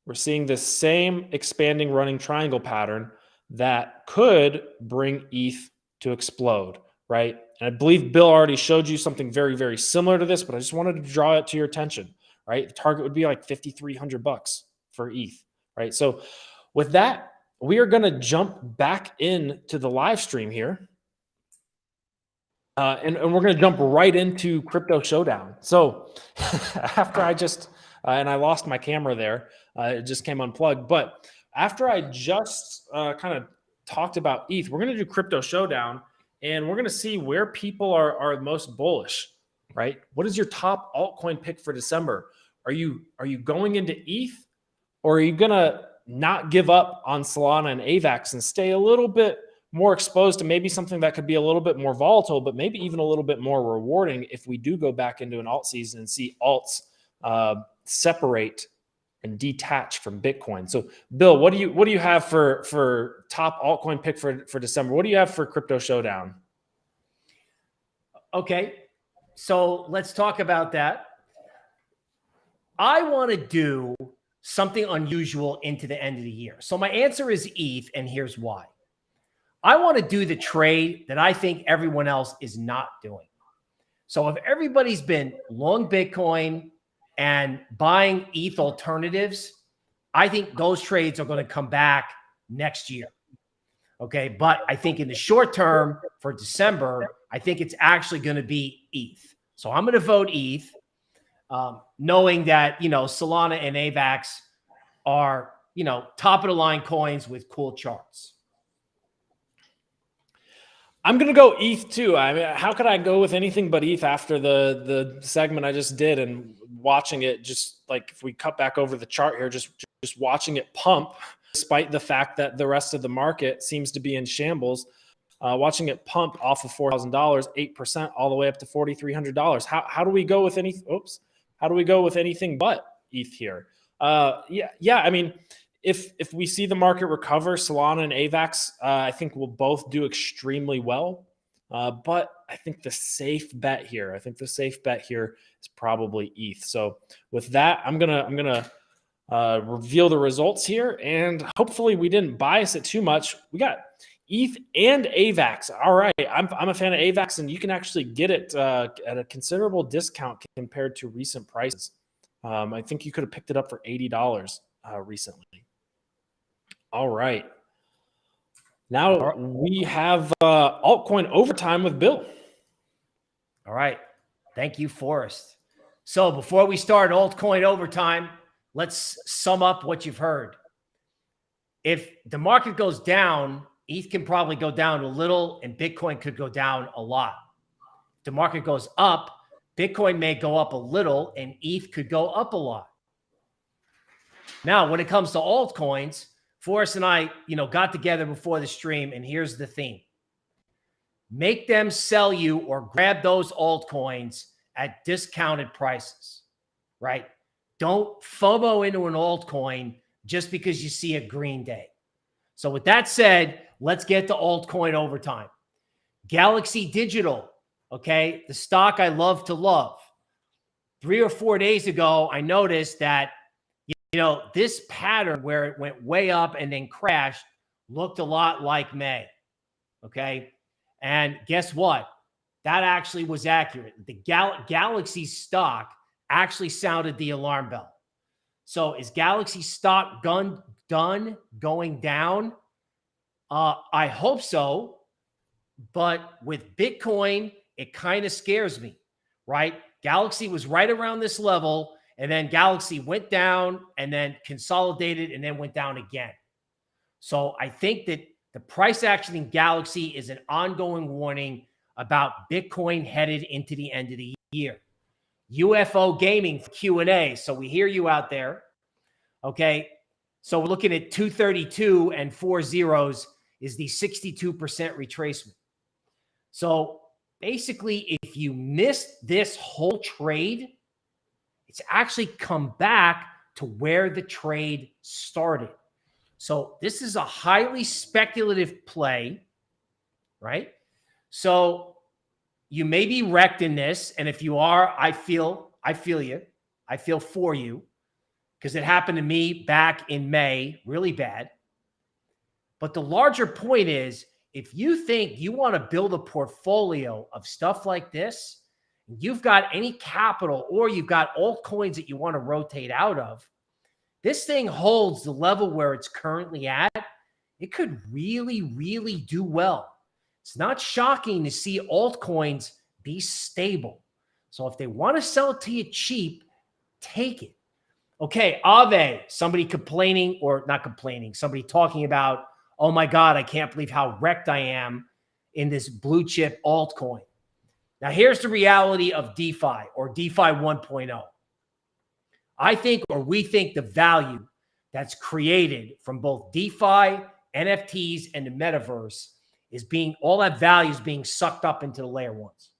We're seeing this same expanding running triangle pattern that could bring ETH to explode, right? And I believe Bill already showed you something very similar to this, but I just wanted to draw it to your attention, right? The target would be like $5,300 for ETH, right? So with that, we are going to jump back into the live stream here. And we're going to jump right into Crypto Showdown. So after and I lost my camera there, it just came unplugged. But after I just kind of talked about ETH, we're going to do Crypto Showdown, and we're going to see where people are most bullish, right? What is your top altcoin pick for December? Are you going into ETH, or are you going to not give up on Solana and AVAX and stay a little bit more exposed to maybe something that could be a little bit more volatile, but maybe even a little bit more rewarding if we do go back into an alt season and see alts separate and detach from Bitcoin? So, Bill, what do you have for top altcoin pick for December? What do you have for Crypto Showdown? Okay, so let's talk about that. I want to do something unusual into the end of the year. So my answer is ETH, and here's why. I want to do the trade that I think everyone else is not doing. So if everybody's been long Bitcoin and buying ETH alternatives, I think those trades are going to come back next year. Okay. But I think in the short term for December, I think it's actually going to be ETH. So I'm going to vote ETH, knowing that, Solana and AVAX are, top of the line coins with cool charts. I'm going to go ETH too. I mean, how could I go with anything but ETH after the segment I just did and watching it, just like if we cut back over the chart here, just watching it pump, despite the fact that the rest of the market seems to be in shambles, watching it pump off of $4,000, 8% all the way up to $4,300. How do we go with how do we go with anything but ETH here? Yeah. I mean, if we see the market recover, Solana and AVAX, I think will both do extremely well. But I think the safe bet here is probably ETH. So with that, I'm gonna reveal the results here, and hopefully we didn't bias it too much. We got ETH and AVAX. All right, I'm a fan of AVAX, and you can actually get it at a considerable discount compared to recent prices. I think you could have picked it up for $80 recently. All right. Now we have altcoin overtime with Bill. All right. Thank you, Forrest. So before we start altcoin overtime, let's sum up what you've heard. If the market goes down, ETH can probably go down a little and Bitcoin could go down a lot. If the market goes up, Bitcoin may go up a little and ETH could go up a lot. Now, when it comes to altcoins, Forrest and I, got together before the stream, and here's the theme. Make them sell you or grab those altcoins at discounted prices, right? Don't FOMO into an altcoin just because you see a green day. So with that said, let's get to altcoin overtime. Galaxy Digital, okay, the stock I love to love. 3 or 4 days ago, I noticed that this pattern where it went way up and then crashed looked a lot like May. Okay. And guess what? That actually was accurate. The Galaxy stock actually sounded the alarm bell. So is Galaxy stock done going down? I hope so. But with Bitcoin, it kind of scares me, right? Galaxy was right around this level. And then Galaxy went down and then consolidated and then went down again. So I think that the price action in Galaxy is an ongoing warning about Bitcoin headed into the end of the year. UFO Gaming for Q&A. So we hear you out there. Okay. So we're looking at 232 and 4 zeros is the 62% retracement. So basically, if you missed this whole trade, it's actually come back to where the trade started. So this is a highly speculative play, right? So you may be wrecked in this. And if you are, I feel you. I feel for you because it happened to me back in May, really bad. But the larger point is, if you think you want to build a portfolio of stuff like this, you've got any capital or you've got altcoins that you want to rotate out of, this thing holds the level where it's currently at. It could really, really do well. It's not shocking to see altcoins be stable. So if they want to sell it to you cheap, take it. Okay, Aave, somebody complaining or not complaining, somebody talking about, oh my God, I can't believe how wrecked I am in this blue chip altcoin. Now, here's the reality of DeFi or DeFi 1.0. I think, or we think, the value that's created from both DeFi, NFTs, and the Metaverse is all that value is being sucked up into the layer ones,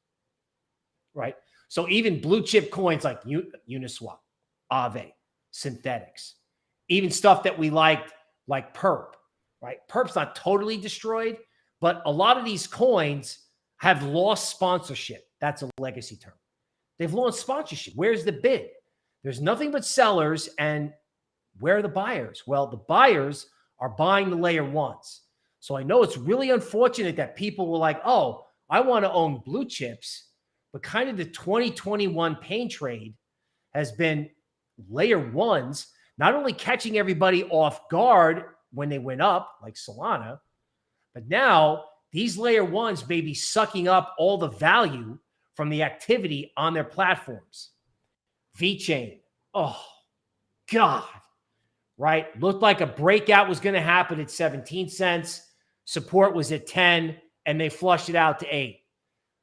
right? So even blue chip coins like Uniswap, Aave, Synthetics, even stuff that we liked like Perp, right? Perp's not totally destroyed, but a lot of these coins have lost sponsorship. That's a legacy term. They've lost sponsorship. Where's the bid? There's nothing but sellers. And where are the buyers? Well, the buyers are buying the layer ones. So I know it's really unfortunate that people were like, oh, I want to own blue chips. But kind of the 2021 pain trade has been layer ones, not only catching everybody off guard when they went up, like Solana, but now these layer ones may be sucking up all the value from the activity on their platforms. VeChain, oh, God, right? Looked like a breakout was going to happen at 17 cents. Support was at 10. and they flushed it out to 8.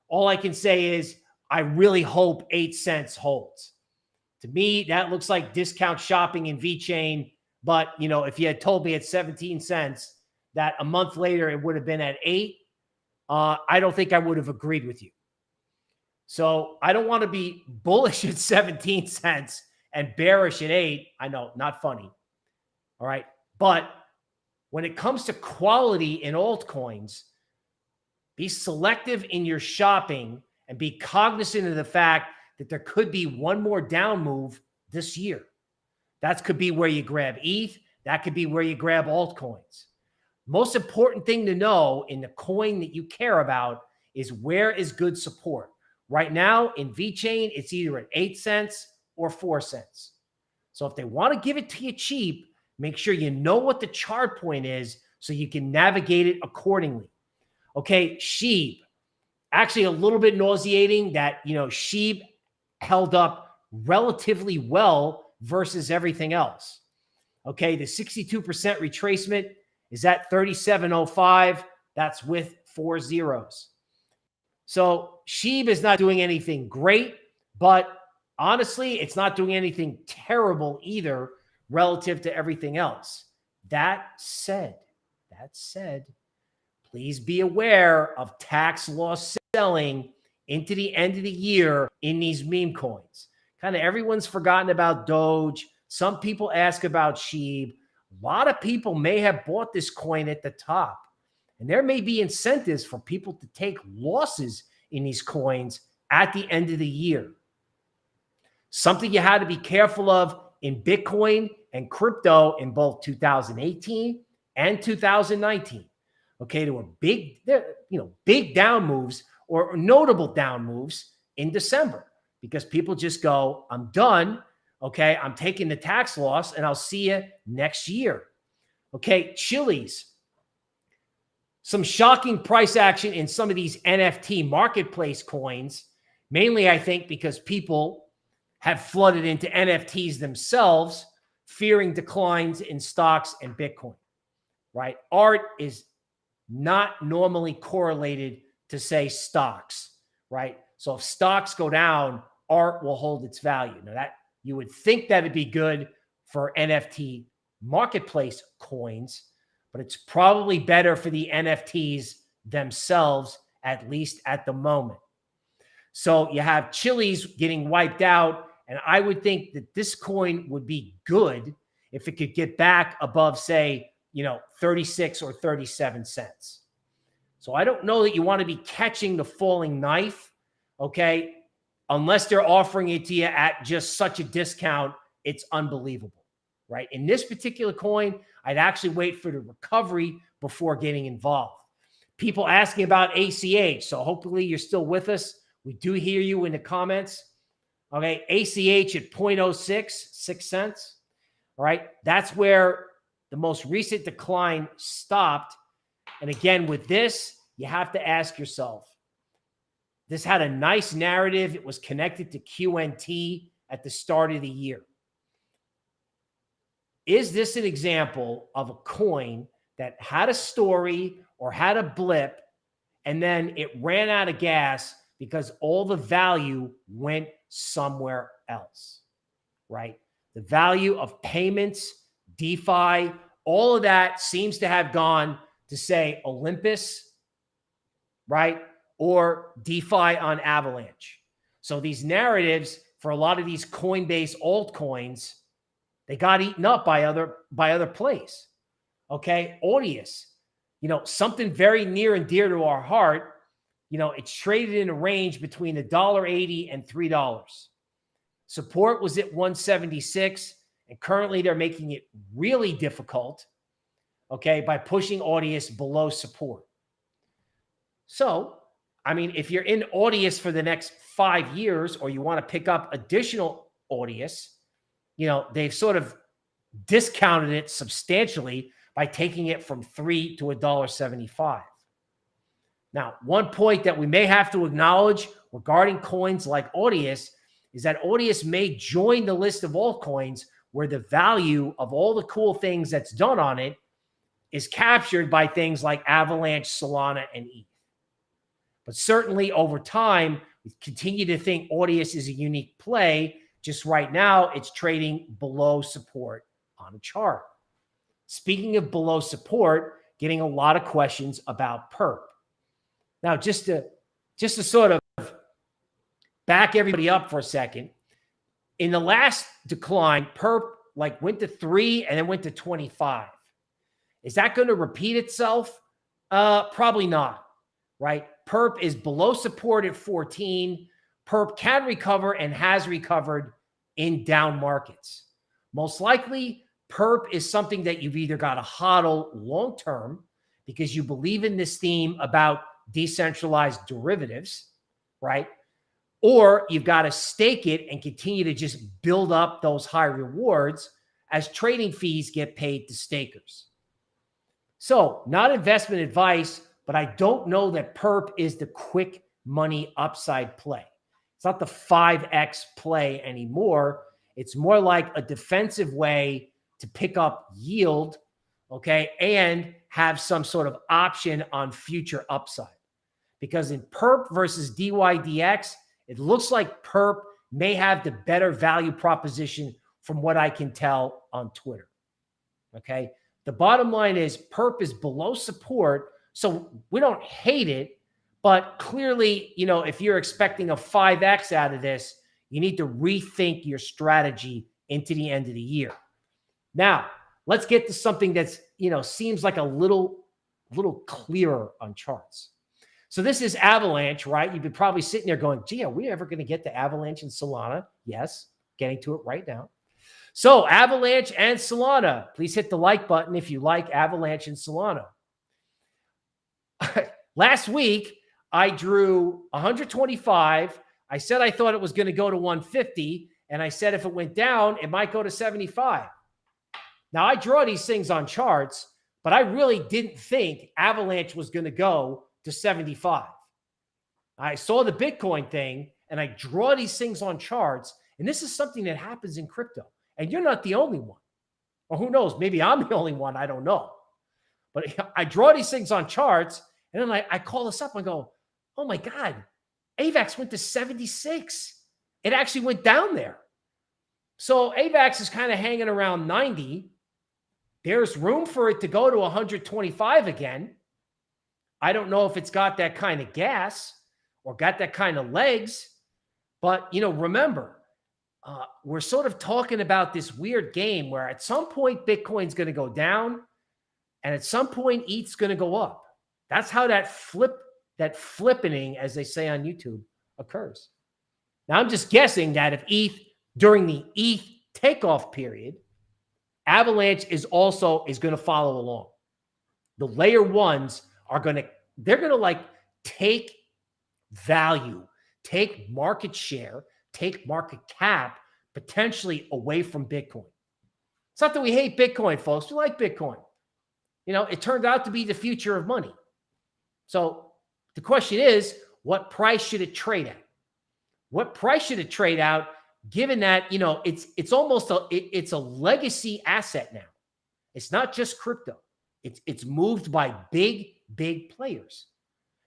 All I can say is I really hope 8 cents holds. To me, that looks like discount shopping in VeChain. But, if you had told me at 17 cents that a month later it would have been at 8, I don't think I would have agreed with you. So I don't want to be bullish at 17 cents and bearish at 8. I know, not funny. All right. But when it comes to quality in altcoins, be selective in your shopping and be cognizant of the fact that there could be one more down move this year. That could be where you grab ETH. That could be where you grab altcoins. Most important thing to know in the coin that you care about is where is good support. Right now in VeChain, it's either at 8 cents or 4 cents. So if they want to give it to you cheap, make sure you know what the chart point is so you can navigate it accordingly. Okay, SHIB. Actually, a little bit nauseating that, SHIB held up relatively well versus everything else. Okay, the 62% retracement is at 37.05. That's with 4 zeros. So SHIB is not doing anything great, but honestly, it's not doing anything terrible either relative to everything else. That said, please be aware of tax loss selling into the end of the year in these meme coins. Kind of everyone's forgotten about Doge. Some people ask about SHIB. A lot of people may have bought this coin at the top. And there may be incentives for people to take losses in these coins at the end of the year. Something you had to be careful of in Bitcoin and crypto in both 2018 and 2019. Okay, there were big down moves or notable down moves in December because people just go, I'm done. Okay, I'm taking the tax loss and I'll see you next year. Okay, Chili's. Some shocking price action in some of these NFT marketplace coins, mainly I think because people have flooded into NFTs themselves, fearing declines in stocks and Bitcoin, right? Art is not normally correlated to, say, stocks, right? So if stocks go down, art will hold its value. Now that you would think that it'd be good for NFT marketplace coins, but it's probably better for the NFTs themselves, at least at the moment. So you have Chili's getting wiped out, and I would think that this coin would be good if it could get back above, say, 36 or 37 cents. So I don't know that you want to be catching the falling knife, okay, unless they're offering it to you at just such a discount, it's unbelievable, right? In this particular coin, I'd actually wait for the recovery before getting involved. People asking about ACH, so hopefully you're still with us. We do hear you in the comments. Okay, ACH at 0.06, 6 cents. All right, that's where the most recent decline stopped. And again, with this, you have to ask yourself, this had a nice narrative. It was connected to QNT at the start of the year. Is this an example of a coin that had a story or had a blip, and then it ran out of gas because all the value went somewhere else, right? The value of payments, DeFi, all of that seems to have gone to, say, Olympus, right? Or DeFi on Avalanche. So these narratives for a lot of these Coinbase altcoins, they got eaten up by other plays. Okay, Audius, something very near and dear to our heart. It's traded in a range between $1.80 and $3. Support was at 176, and currently they're making it really difficult, okay, by pushing Audius below support. So, if you're in Audius for the next 5 years, or you want to pick up additional Audius, they've sort of discounted it substantially by taking it from $3 to $1.75. Now, one point that we may have to acknowledge regarding coins like Audius is that Audius may join the list of altcoins where the value of all the cool things that's done on it is captured by things like Avalanche, Solana, and ETH. But certainly over time, we continue to think Audius is a unique play. Just right now, it's trading below support on a chart. Speaking of below support, getting a lot of questions about perp. Now, just to sort of back everybody up for a second, in the last decline, perp went to 3 and then went to 25. Is that going to repeat itself? Probably not, right? Perp is below support at 14. Perp can recover and has recovered in down markets. Most likely, perp is something that you've either got to hodl long-term because you believe in this theme about decentralized derivatives, right? Or you've got to stake it and continue to just build up those high rewards as trading fees get paid to stakers. So, not investment advice, but I don't know that perp is the quick money upside play. It's not the 5x play anymore. It's more like a defensive way to pick up yield, okay, and have some sort of option on future upside. Because in perp versus DYDX, it looks like perp may have the better value proposition from what I can tell on Twitter. Okay. The bottom line is perp is below support. So we don't hate it, but clearly, if you're expecting a 5x out of this, you need to rethink your strategy into the end of the year. Now, let's get to something that's, seems like a little clearer on charts. So this is Avalanche, right? You've been probably sitting there going, gee, are we ever going to get to Avalanche and Solana? Yes, getting to it right now. So Avalanche and Solana, please hit the like button if you like Avalanche and Solana. Last week, I drew 125. I said I thought it was going to go to 150. And I said if it went down, it might go to 75. Now, I draw these things on charts, but I really didn't think Avalanche was going to go to 75. I saw the Bitcoin thing and I draw these things on charts. And this is something that happens in crypto. And you're not the only one. Or who knows? Maybe I'm the only one. I don't know. But I draw these things on charts and then I call this up and go, oh my God, AVAX went to 76. It actually went down there. So AVAX is kind of hanging around 90. There's room for it to go to 125 again. I don't know if it's got that kind of gas or got that kind of legs, but, remember, we're sort of talking about this weird game where at some point Bitcoin's going to go down and at some point ETH's going to go up. That's how that flippening, as they say on YouTube, occurs. Now, I'm just guessing that if ETH, during the ETH takeoff period, Avalanche is going to follow along. The layer ones they're going to take value, take market share, take market cap, potentially away from Bitcoin. It's not that we hate Bitcoin, folks. We like Bitcoin. It turned out to be the future of money. So the question is, what price should it trade at? What price should it trade out, given that, it's almost it's a legacy asset now. It's not just crypto. It's moved by big players.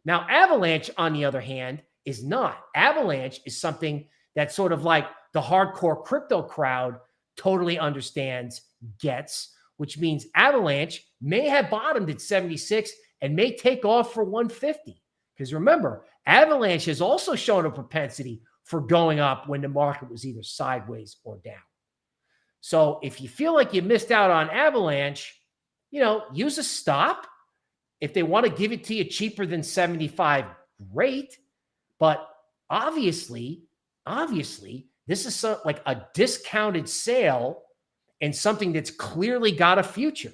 Now, Avalanche, on the other hand, is not. Avalanche is something that sort of like the hardcore crypto crowd totally understands, gets, which means Avalanche may have bottomed at 76 and may take off for 150. Because remember, Avalanche has also shown a propensity for going up when the market was either sideways or down. So if you feel like you missed out on Avalanche, use a stop. If they want to give it to you cheaper than 75, great. But obviously, this is like a discounted sale and something that's clearly got a future.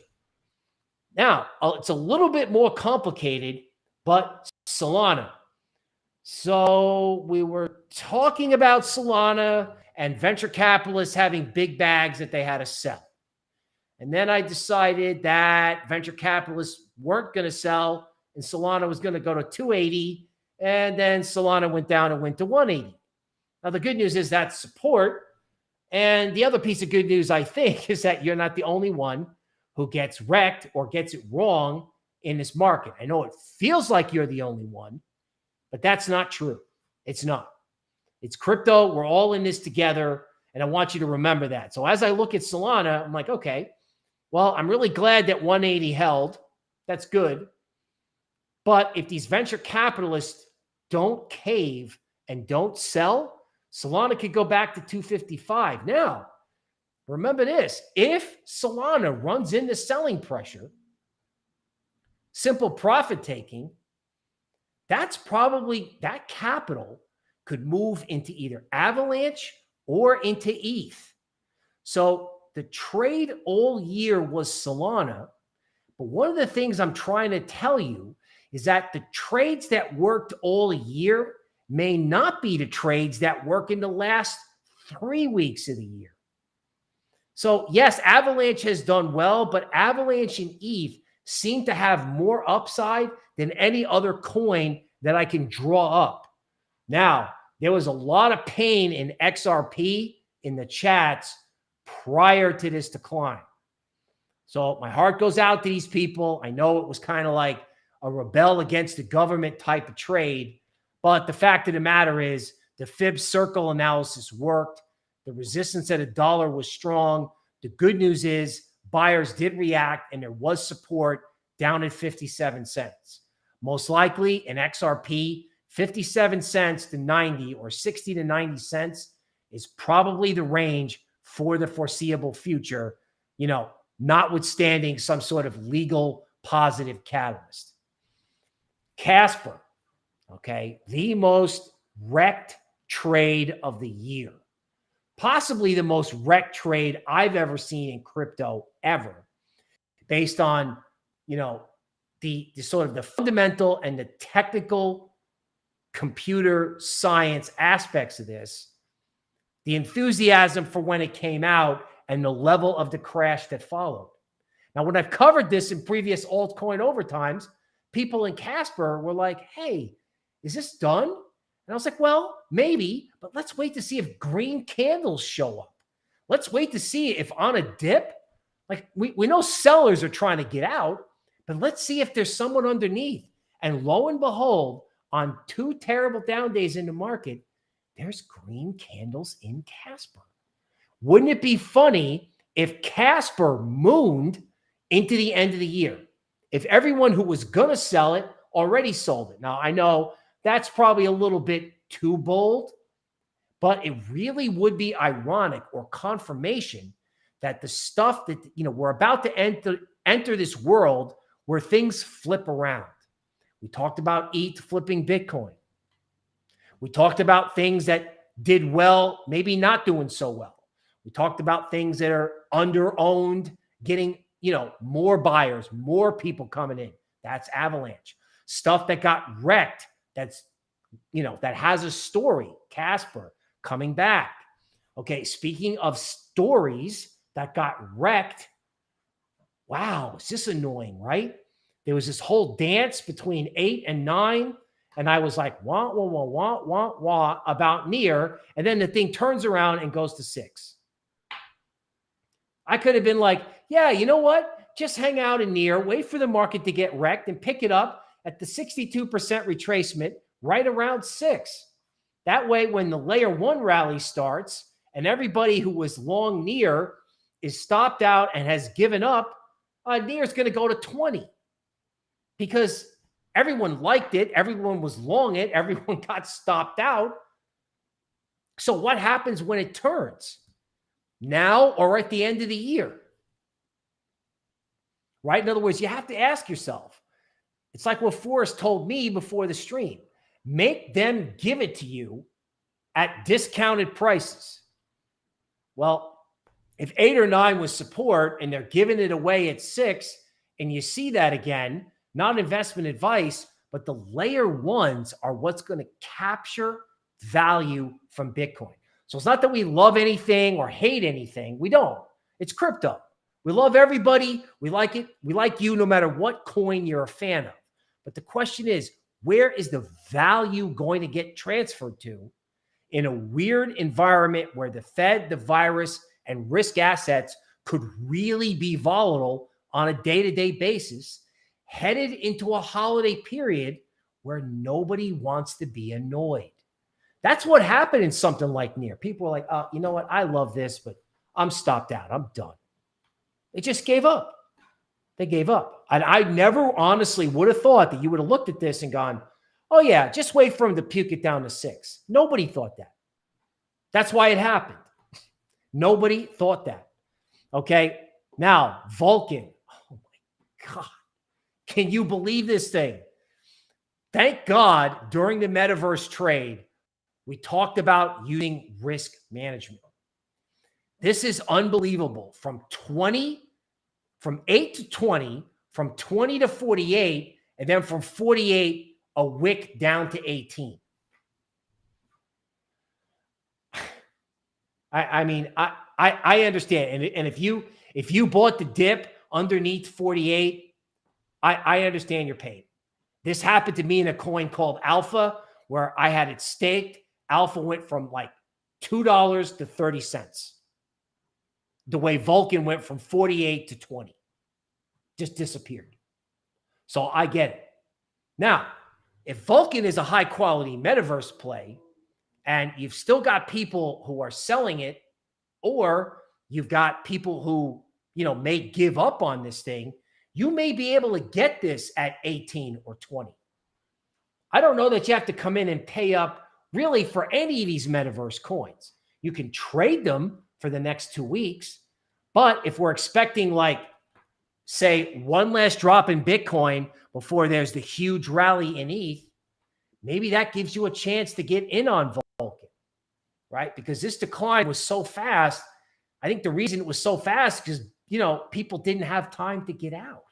Now, it's a little bit more complicated, but Solana. So we were talking about Solana and venture capitalists having big bags that they had to sell. And then I decided that venture capitalists weren't going to sell and Solana was going to go to 280. And then Solana went down and went to 180. Now, the good news is that's support. And the other piece of good news, I think, is that you're not the only one who gets wrecked or gets it wrong in this market. I know it feels like you're the only one, But that's not true. It's not. It's crypto. We're all in this together. And I want you to remember that. So as I look at Solana, I'm like, okay, well, I'm really glad that 180 held. That's good. But if these venture capitalists don't cave and don't sell, Solana could go back to 255. Now, remember this. If Solana runs into selling pressure, simple profit taking, that's probably, that capital could move into either Avalanche or into ETH. So the trade all year was Solana. But one of the things I'm trying to tell you is that the trades that worked all year may not be the trades that work in the last 3 weeks of the year. So yes, Avalanche has done well, but Avalanche and ETH seem to have more upside than any other coin that I can draw up. Now, there was a lot of pain in XRP in the chats prior to this decline. So my heart goes out to these people. I know it was kind of like a rebel against the government type of trade, but the fact of the matter is the Fib circle analysis worked. The resistance at $1 was strong. The good news is buyers did react and there was support down at 57 cents. Most likely in XRP, 57 cents to 90 or 60 to 90 cents is probably the range for the foreseeable future, you know, notwithstanding some sort of legal positive catalyst. Casper, okay, the most wrecked trade of the year. Possibly the most wrecked trade I've ever seen in crypto ever, based on, you know, the sort of the fundamental and the technical computer science aspects of this, the enthusiasm for when it came out, and the level of the crash that followed. Now, when I've covered this in previous altcoin overtimes, people in Casper were like, hey, is this done? And I was like, well, maybe, but let's wait to see if green candles show up. Let's wait to see if on a dip, like we know sellers are trying to get out, but let's see if there's someone underneath. And lo and behold, on 2 terrible down days in the market, there's green candles in Casper. Wouldn't it be funny if Casper mooned into the end of the year? If everyone who was going to sell it already sold it. Now, I know that's probably a little bit too bold, but it really would be ironic or confirmation that the stuff that, you know, we're about to enter this world where things flip around. We talked about ETH flipping Bitcoin. We talked about things that did well, maybe not doing so well. We talked about things that are under-owned, getting, you know, more buyers, more people coming in. That's Avalanche. Stuff that got wrecked, that's, you know, that has a story. Casper coming back. Okay, speaking of stories that got wrecked, wow, is this annoying, right? There was this whole dance between 8 and 9, and I was like, wah, wah, wah, wah, wah, wah, about near, and then the thing turns around and goes to 6. I could have been like, yeah, you know what? Just hang out in near, wait for the market to get wrecked and pick it up at the 62% retracement right around 6. That way, when the layer 1 rally starts and everybody who was long near is stopped out and has given up, near is going to go to 20 because everyone liked it. Everyone was long it. Everyone got stopped out. So what happens when it turns? Now or at the end of the year? Right? In other words, you have to ask yourself. It's like what Forrest told me before the stream. Make them give it to you at discounted prices. Well, if 8 or 9 was support and they're giving it away at 6, and you see that again, not investment advice, but the layer 1s are what's going to capture value from Bitcoin. So it's not that we love anything or hate anything. We don't. It's crypto. We love everybody. We like it. We like you no matter what coin you're a fan of. But the question is, where is the value going to get transferred to in a weird environment where the Fed, the virus, and risk assets could really be volatile on a day-to-day basis, headed into a holiday period where nobody wants to be annoyed. That's what happened in something like Near. People were like, oh, you know what? I love this, but I'm stopped out. I'm done. They just gave up. They gave up. And I never honestly would have thought that you would have looked at this and gone, oh, yeah, just wait for him to puke it down to 6. Nobody thought that. That's why it happened. Nobody thought that. Okay. Now, Vulcan. Oh, my God. Can you believe this thing? Thank God during the Metaverse trade, we talked about using risk management. This is unbelievable. From 8 to 20, from 20 to 48, and then from 48, a wick down to 18. I mean, I understand. And if you bought the dip underneath 48, I understand your pain. This happened to me in a coin called Alpha, where I had it staked. Alpha went from like $2 to 30 cents. The way Vulcan went from 48 to 20. Just disappeared. So I get it. Now, if Vulcan is a high quality metaverse play, and you've still got people who are selling it, or you've got people who, may give up on this thing, you may be able to get this at 18 or 20. I don't know that you have to come in and pay up really for any of these metaverse coins. You can trade them for the next 2 weeks. But if we're expecting say one last drop in Bitcoin before there's the huge rally in ETH, maybe that gives you a chance to get in on Vulcan, right? Because this decline was so fast. I think the reason it was so fast is because, people didn't have time to get out.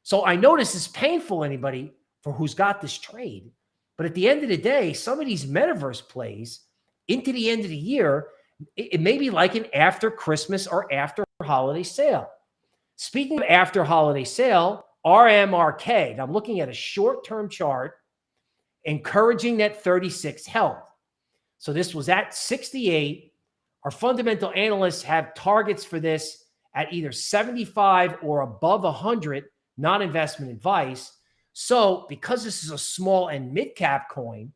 So I know this is painful, anybody for who's got this trade. But at the end of the day, some of these metaverse plays into the end of the year, it may be like an after Christmas or after holiday sale. Speaking of after holiday sale, RMRK, I'm looking at a short-term chart encouraging that 36 held. So this was at 68. Our fundamental analysts have targets for this at either 75 or above 100, not investment advice. So because this is a small and mid-cap coin,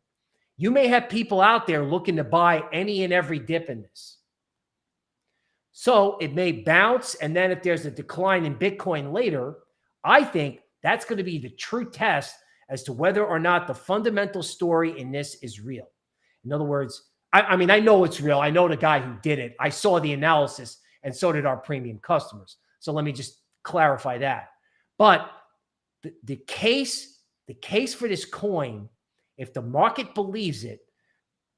you may have people out there looking to buy any and every dip in this. So it may bounce, and then if there's a decline in Bitcoin later, I think that's going to be the true test as to whether or not the fundamental story in this is real. In other words, I mean, I know it's real. I know the guy who did it. I saw the analysis, and so did our premium customers. So let me just clarify that. But the case for this coin, if the market believes it,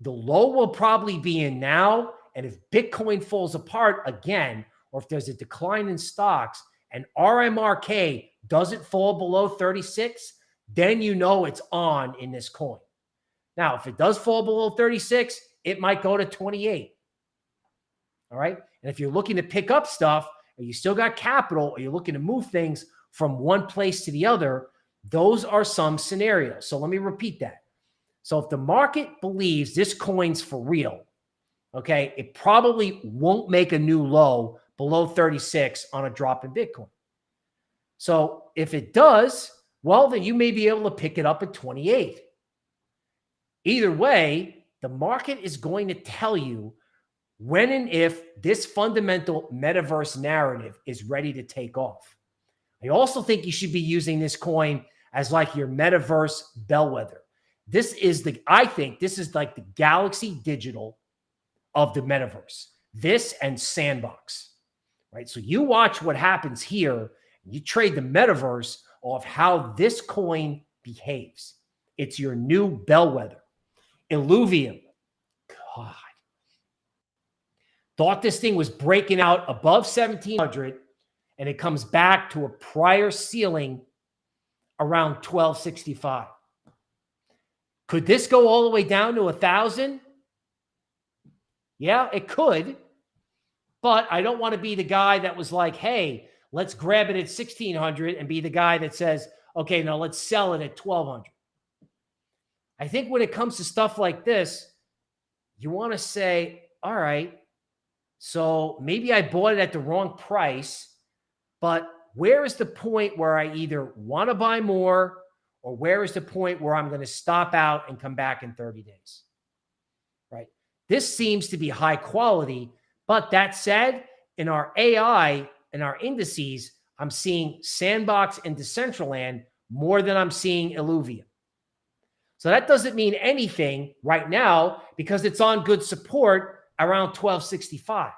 the low will probably be in now. And if Bitcoin falls apart again, or if there's a decline in stocks and RMRK doesn't fall below 36, then it's on in this coin. Now, if it does fall below 36, it might go to 28. All right. And if you're looking to pick up stuff, or you still got capital, or you're looking to move things from one place to the other, those are some scenarios. So let me repeat that. So if the market believes this coin's for real, okay, it probably won't make a new low below 36 on a drop in Bitcoin. So if it does, well, then you may be able to pick it up at 28. Either way, the market is going to tell you when and if this fundamental metaverse narrative is ready to take off. I also think you should be using this coin as like your metaverse bellwether. I think this is like the Galaxy Digital of the metaverse. This and Sandbox, right? So you watch what happens here. You trade the metaverse off how this coin behaves. It's your new bellwether. Illuvium. God. Thought this thing was breaking out above 1,700, and it comes back to a prior ceiling around 1,265. Could this go all the way down to 1,000? Yeah, it could. But I don't want to be the guy that was like, hey, let's grab it at 1,600 and be the guy that says, okay, now let's sell it at 1,200. I think when it comes to stuff like this, you want to say, all right, so maybe I bought it at the wrong price, but where is the point where I either want to buy more Or where is the point where I'm going to stop out and come back in 30 days? Right? This seems to be high quality. But that said, in our AI and our indices, I'm seeing Sandbox and Decentraland more than I'm seeing Illuvium. So that doesn't mean anything right now because it's on good support around 1265.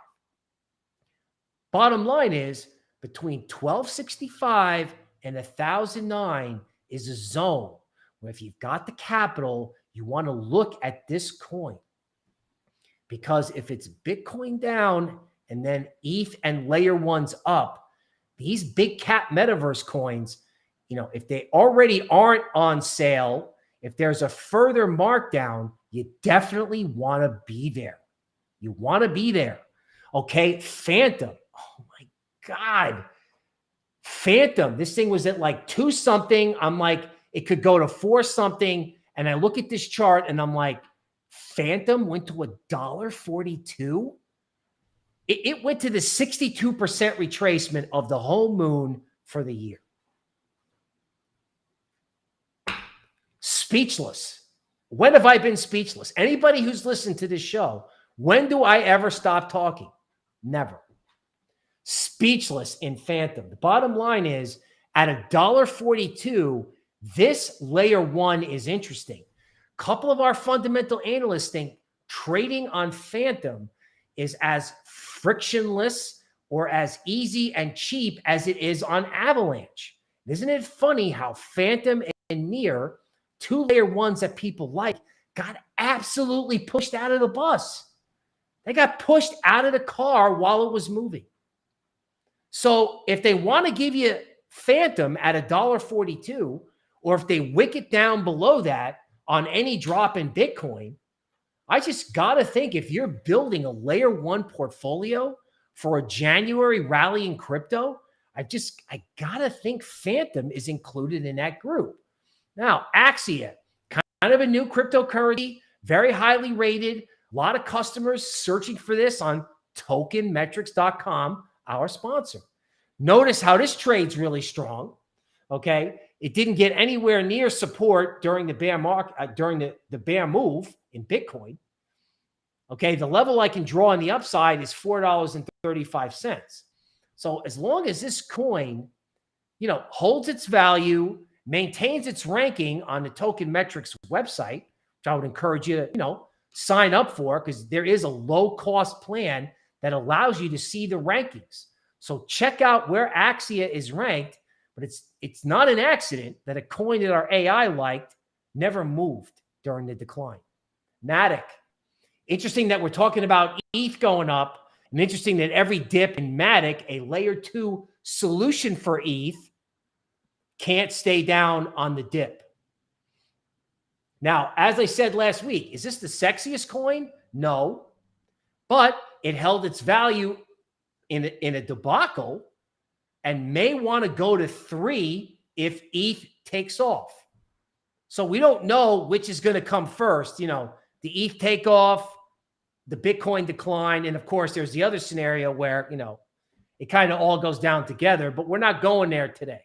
Bottom line is between 1265 and 1009 is a zone where if you've got the capital, you want to look at this coin. Because if it's Bitcoin down and then ETH and layer ones up, these big cap metaverse coins, if they already aren't on sale, if there's a further markdown, you definitely want to be there. You want to be there. Okay, Phantom. Oh my God. Phantom. This thing was at like 2 something. I'm like, it could go to 4 something. And I look at this chart and I'm like, Phantom went to $1.42. It went to the 62% retracement of the whole moon for the year. Speechless. When have I been speechless? Anybody who's listened to this show, when do I ever stop talking? Never. Speechless in Phantom. The bottom line is at $1.42, this layer one is interesting. A couple of our fundamental analysts think trading on Phantom is as frictionless or as easy and cheap as it is on Avalanche. Isn't it funny how Phantom and Near, 2 layer ones that people like, got absolutely pushed out of the bus? They got pushed out of the car while it was moving. So if they want to give you Phantom at $1.42, or if they wick it down below that on any drop in Bitcoin, I just got to think if you're building a layer one portfolio for a January rally in crypto, I got to think Phantom is included in that group. Now, Axia, kind of a new cryptocurrency, very highly rated. A lot of customers searching for this on tokenmetrics.com, our sponsor. Notice how this trade's really strong. Okay. It didn't get anywhere near support during the bear market, during the bear move in Bitcoin. Okay. The level I can draw on the upside is $4.35. So as long as this coin, holds its value, maintains its ranking on the Token Metrics website, which I would encourage you to, sign up for, because there is a low cost plan that allows you to see the rankings. So check out where Axia is ranked, but it's not an accident that a coin that our AI liked never moved during the decline. Matic. Interesting that we're talking about ETH going up, and interesting that every dip in Matic, a layer 2 solution for ETH, can't stay down on the dip. Now, as I said last week, is this the sexiest coin? No, but it held its value in a debacle and may want to go to 3 if ETH takes off. So we don't know which is going to come first, the ETH takeoff, the Bitcoin decline, and of course there's the other scenario where, it kind of all goes down together, but we're not going there today.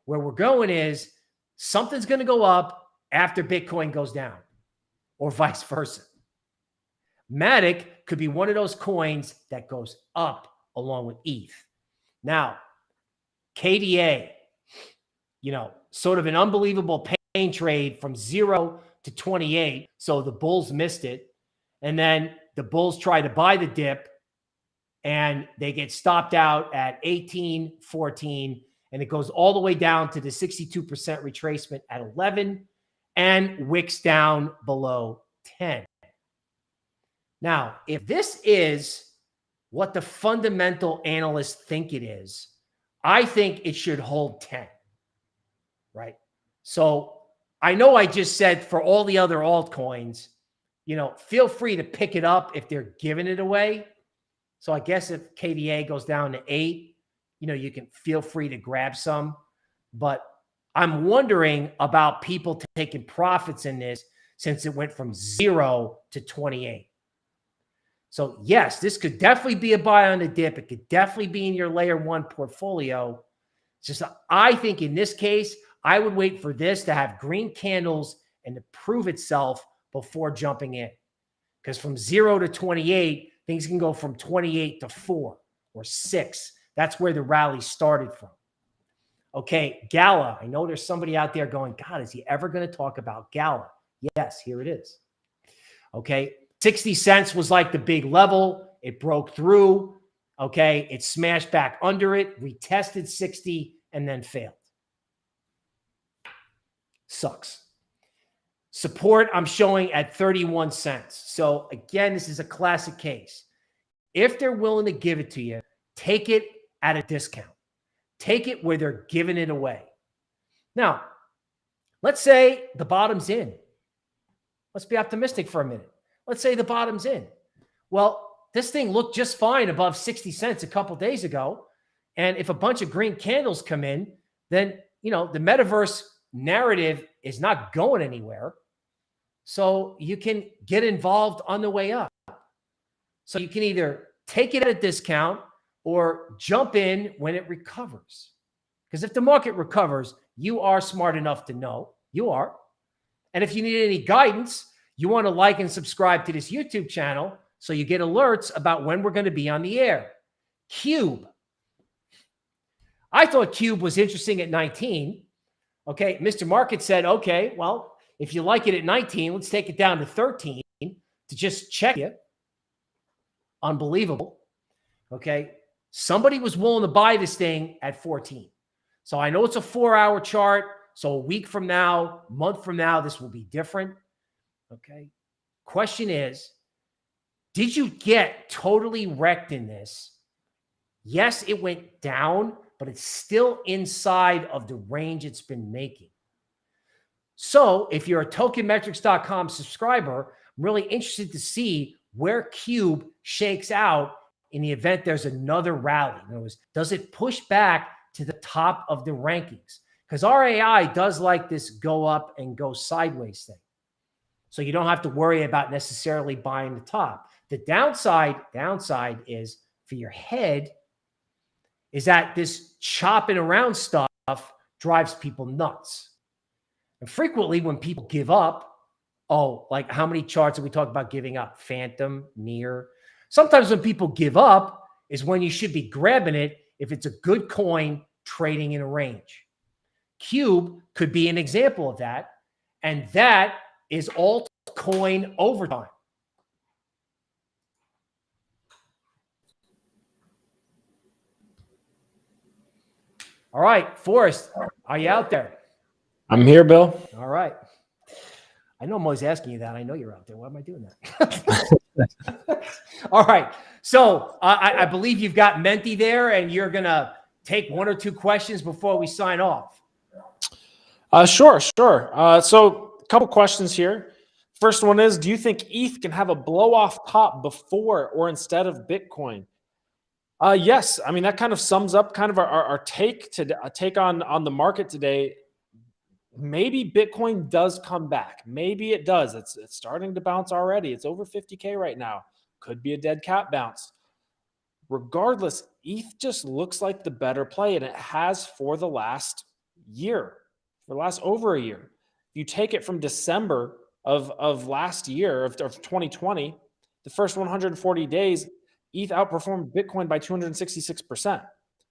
Where we're going is something's going to go up after Bitcoin goes down, or vice versa. Matic could be one of those coins that goes up along with ETH. Now, KDA, sort of an unbelievable pain trade from 0 to 28. So the bulls missed it. And then the bulls try to buy the dip and they get stopped out at 18, 14, and it goes all the way down to the 62% retracement at 11 and wicks down below 10. Now, if this is what the fundamental analysts think it is, I think it should hold 10, right? So I know I just said for all the other altcoins, feel free to pick it up if they're giving it away. So I guess if KDA goes down to 8, you can feel free to grab some. But I'm wondering about people taking profits in this since it went from 0 to 28. So yes, this could definitely be a buy on the dip. It could definitely be in your layer one portfolio. It's just, I think in this case, I would wait for this to have green candles and to prove itself before jumping in. Because from 0 to 28, things can go from 28 to 4 or 6. That's where the rally started from. Okay, Gala. I know there's somebody out there going, God, is he ever going to talk about Gala? Yes, here it is. Okay, 60 cents was like the big level. It broke through. Okay, it smashed back under it, retested 60, and then failed. Sucks. Support I'm showing at 31 cents. So again, this is a classic case. If they're willing to give it to you, take it at a discount. Take it where they're giving it away. Now, let's say the bottom's in. Let's be optimistic for a minute. Let's say the bottom's in. Well, this thing looked just fine above 60 cents a couple days ago. And if a bunch of green candles come in, then, the metaverse narrative is not going anywhere. So you can get involved on the way up. So you can either take it at a discount or jump in when it recovers. Because if the market recovers, you are smart enough to know. You are. And if you need any guidance, you want to like and subscribe to this YouTube channel so you get alerts about when we're going to be on the air. Cube. I thought Cube was interesting at 19. Okay, Mr. Market said, okay, well, if you like it at 19, let's take it down to 13 to just check it. Unbelievable. Okay, somebody was willing to buy this thing at 14. So I know it's a 4-hour chart. So a week from now, month from now, this will be different. Okay. Question is, did you get totally wrecked in this? Yes, it went down, but it's still inside of the range it's been making. So if you're a tokenmetrics.com subscriber, I'm really interested to see where Cube shakes out in the event there's another rally. In other words, does it push back to the top of the rankings? Because RAI does like this go up and go sideways thing. So you don't have to worry about necessarily buying the top. The downside is for your head is that this chopping around stuff drives people nuts. And frequently when people give up, like how many charts have we talked about giving up? Phantom, near. Sometimes when people give up is when you should be grabbing it if it's a good coin trading in a range. Cube could be an example of that. And that is altcoin overtime. All right, Forrest, are you out there? I'm here, Bill. All right. I know I'm always asking you that. I know you're out there. Why am I doing that? All right. So I believe you've got Menti there, and you're going to take 1 or 2 questions before we sign off. Sure. So a couple questions here. First one is, do you think ETH can have a blow off top before or instead of Bitcoin? Yes. I mean, that kind of sums up kind of our take on the market today. Maybe Bitcoin does come back. Maybe it does. It's starting to bounce already. It's over 50K right now. Could be a dead cat bounce. Regardless, ETH just looks like the better play, and it has for the last year, for the last over a year. If you take it from December of last year, of 2020, the first 140 days, ETH outperformed Bitcoin by 266%,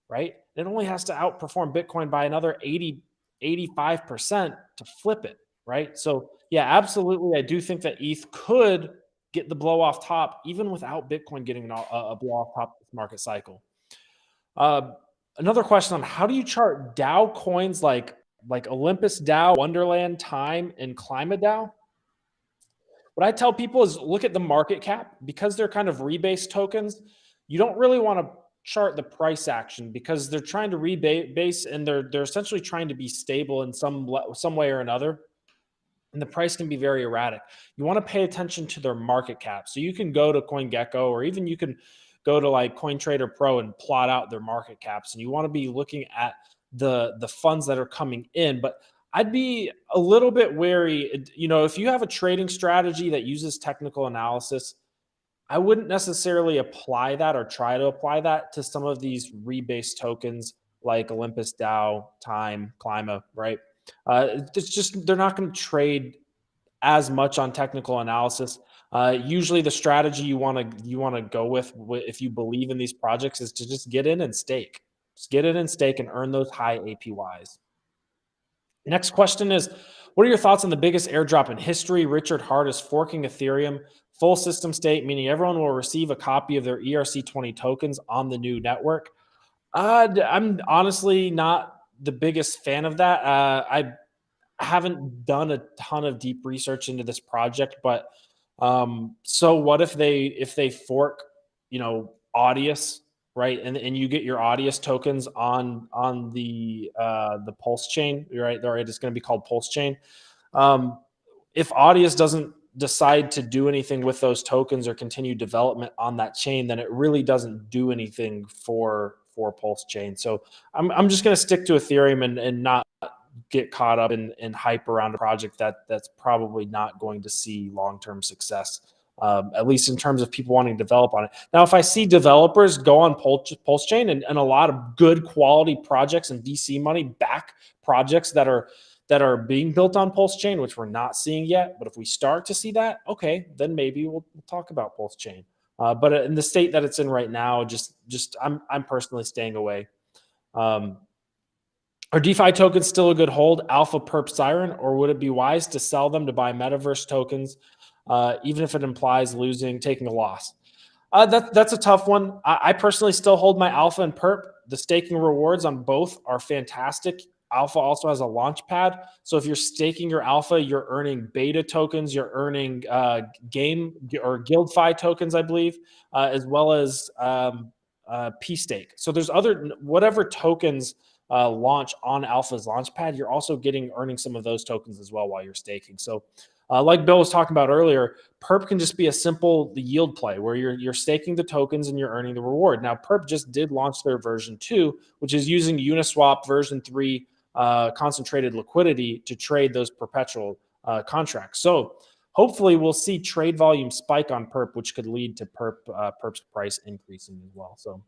right? It only has to outperform Bitcoin by another 85% to flip it, right? So yeah, absolutely. I do think that ETH could get the blow off top, even without Bitcoin getting a blow off top this market cycle. Another question on how do you chart DAO coins like Olympus DAO, Wonderland, Time, and Climate DAO? What I tell people is look at the market cap. Because they're kind of rebase tokens, you don't really want to chart the price action because they're trying to rebase and they're essentially trying to be stable in some way or another. And the price can be very erratic. You want to pay attention to their market cap. So you can go to CoinGecko, or even you can go to like CoinTrader Pro and plot out their market caps. And you want to be looking at the funds that are coming in. But I'd be a little bit wary. If you have a trading strategy that uses technical analysis, I wouldn't necessarily apply that or try to apply that to some of these rebase tokens like Olympus DAO, Time, Climate, right? It's just they're not going to trade as much on technical analysis. Usually, the strategy you want to go with if you believe in these projects is to just get in and stake. Just get in and stake and earn those high APYs. Next question is, what are your thoughts on the biggest airdrop in history? Richard Hart is forking Ethereum, full system state, meaning everyone will receive a copy of their ERC20 tokens on the new network. I'm honestly not the biggest fan of that. I haven't done a ton of deep research into this project, but so what if they fork, Audius, right? And you get your Audius tokens on the Pulse chain, right? It's going to be called Pulse chain. If Audius doesn't decide to do anything with those tokens or continue development on that chain, then it really doesn't do anything for Pulse chain. So I'm just going to stick to Ethereum and not get caught up in hype around a project that's probably not going to see long-term success, at least in terms of people wanting to develop on it. Now, if I see developers go on Pulse chain and a lot of good quality projects and VC money back projects that are being built on Pulse chain, which we're not seeing yet, but if we start to see that, okay, then maybe we'll talk about Pulse chain. But in the state that it's in right now, I'm personally staying away. Are DeFi tokens still a good hold, Alpha, Perp, Siren, or would it be wise to sell them to buy Metaverse tokens, even if it implies taking a loss? That's a tough one. I personally still hold my Alpha and Perp. The staking rewards on both are fantastic. Alpha also has a launch pad. So if you're staking your Alpha, you're earning beta tokens, you're earning game or GuildFi tokens, I believe, as well as P-Stake. So there's whatever tokens launch on Alpha's launchpad, you're also earning some of those tokens as well while you're staking. So like Bill was talking about earlier, Perp can just be a simple yield play where you're staking the tokens and you're earning the reward. Now, Perp just did launch their version 2, which is using Uniswap version 3 concentrated liquidity to trade those perpetual contracts. So hopefully we'll see trade volume spike on Perp, which could lead to Perp's price increasing as well. So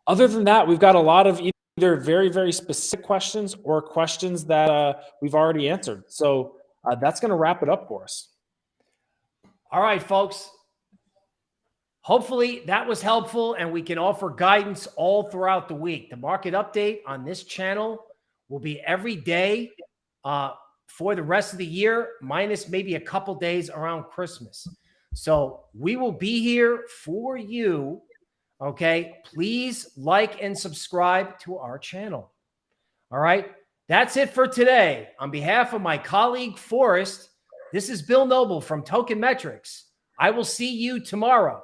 other than that, we've got a lot of either very, very specific questions or questions that we've already answered. So that's going to wrap it up for us. All right, folks. Hopefully that was helpful and we can offer guidance all throughout the week. The market update on this channel will be every day for the rest of the year, minus maybe a couple days around Christmas. So we will be here for you. Okay, please like and subscribe to our channel. All right, that's it for today. On behalf of my colleague Forrest, this is Bill Noble from Token Metrics. I will see you tomorrow.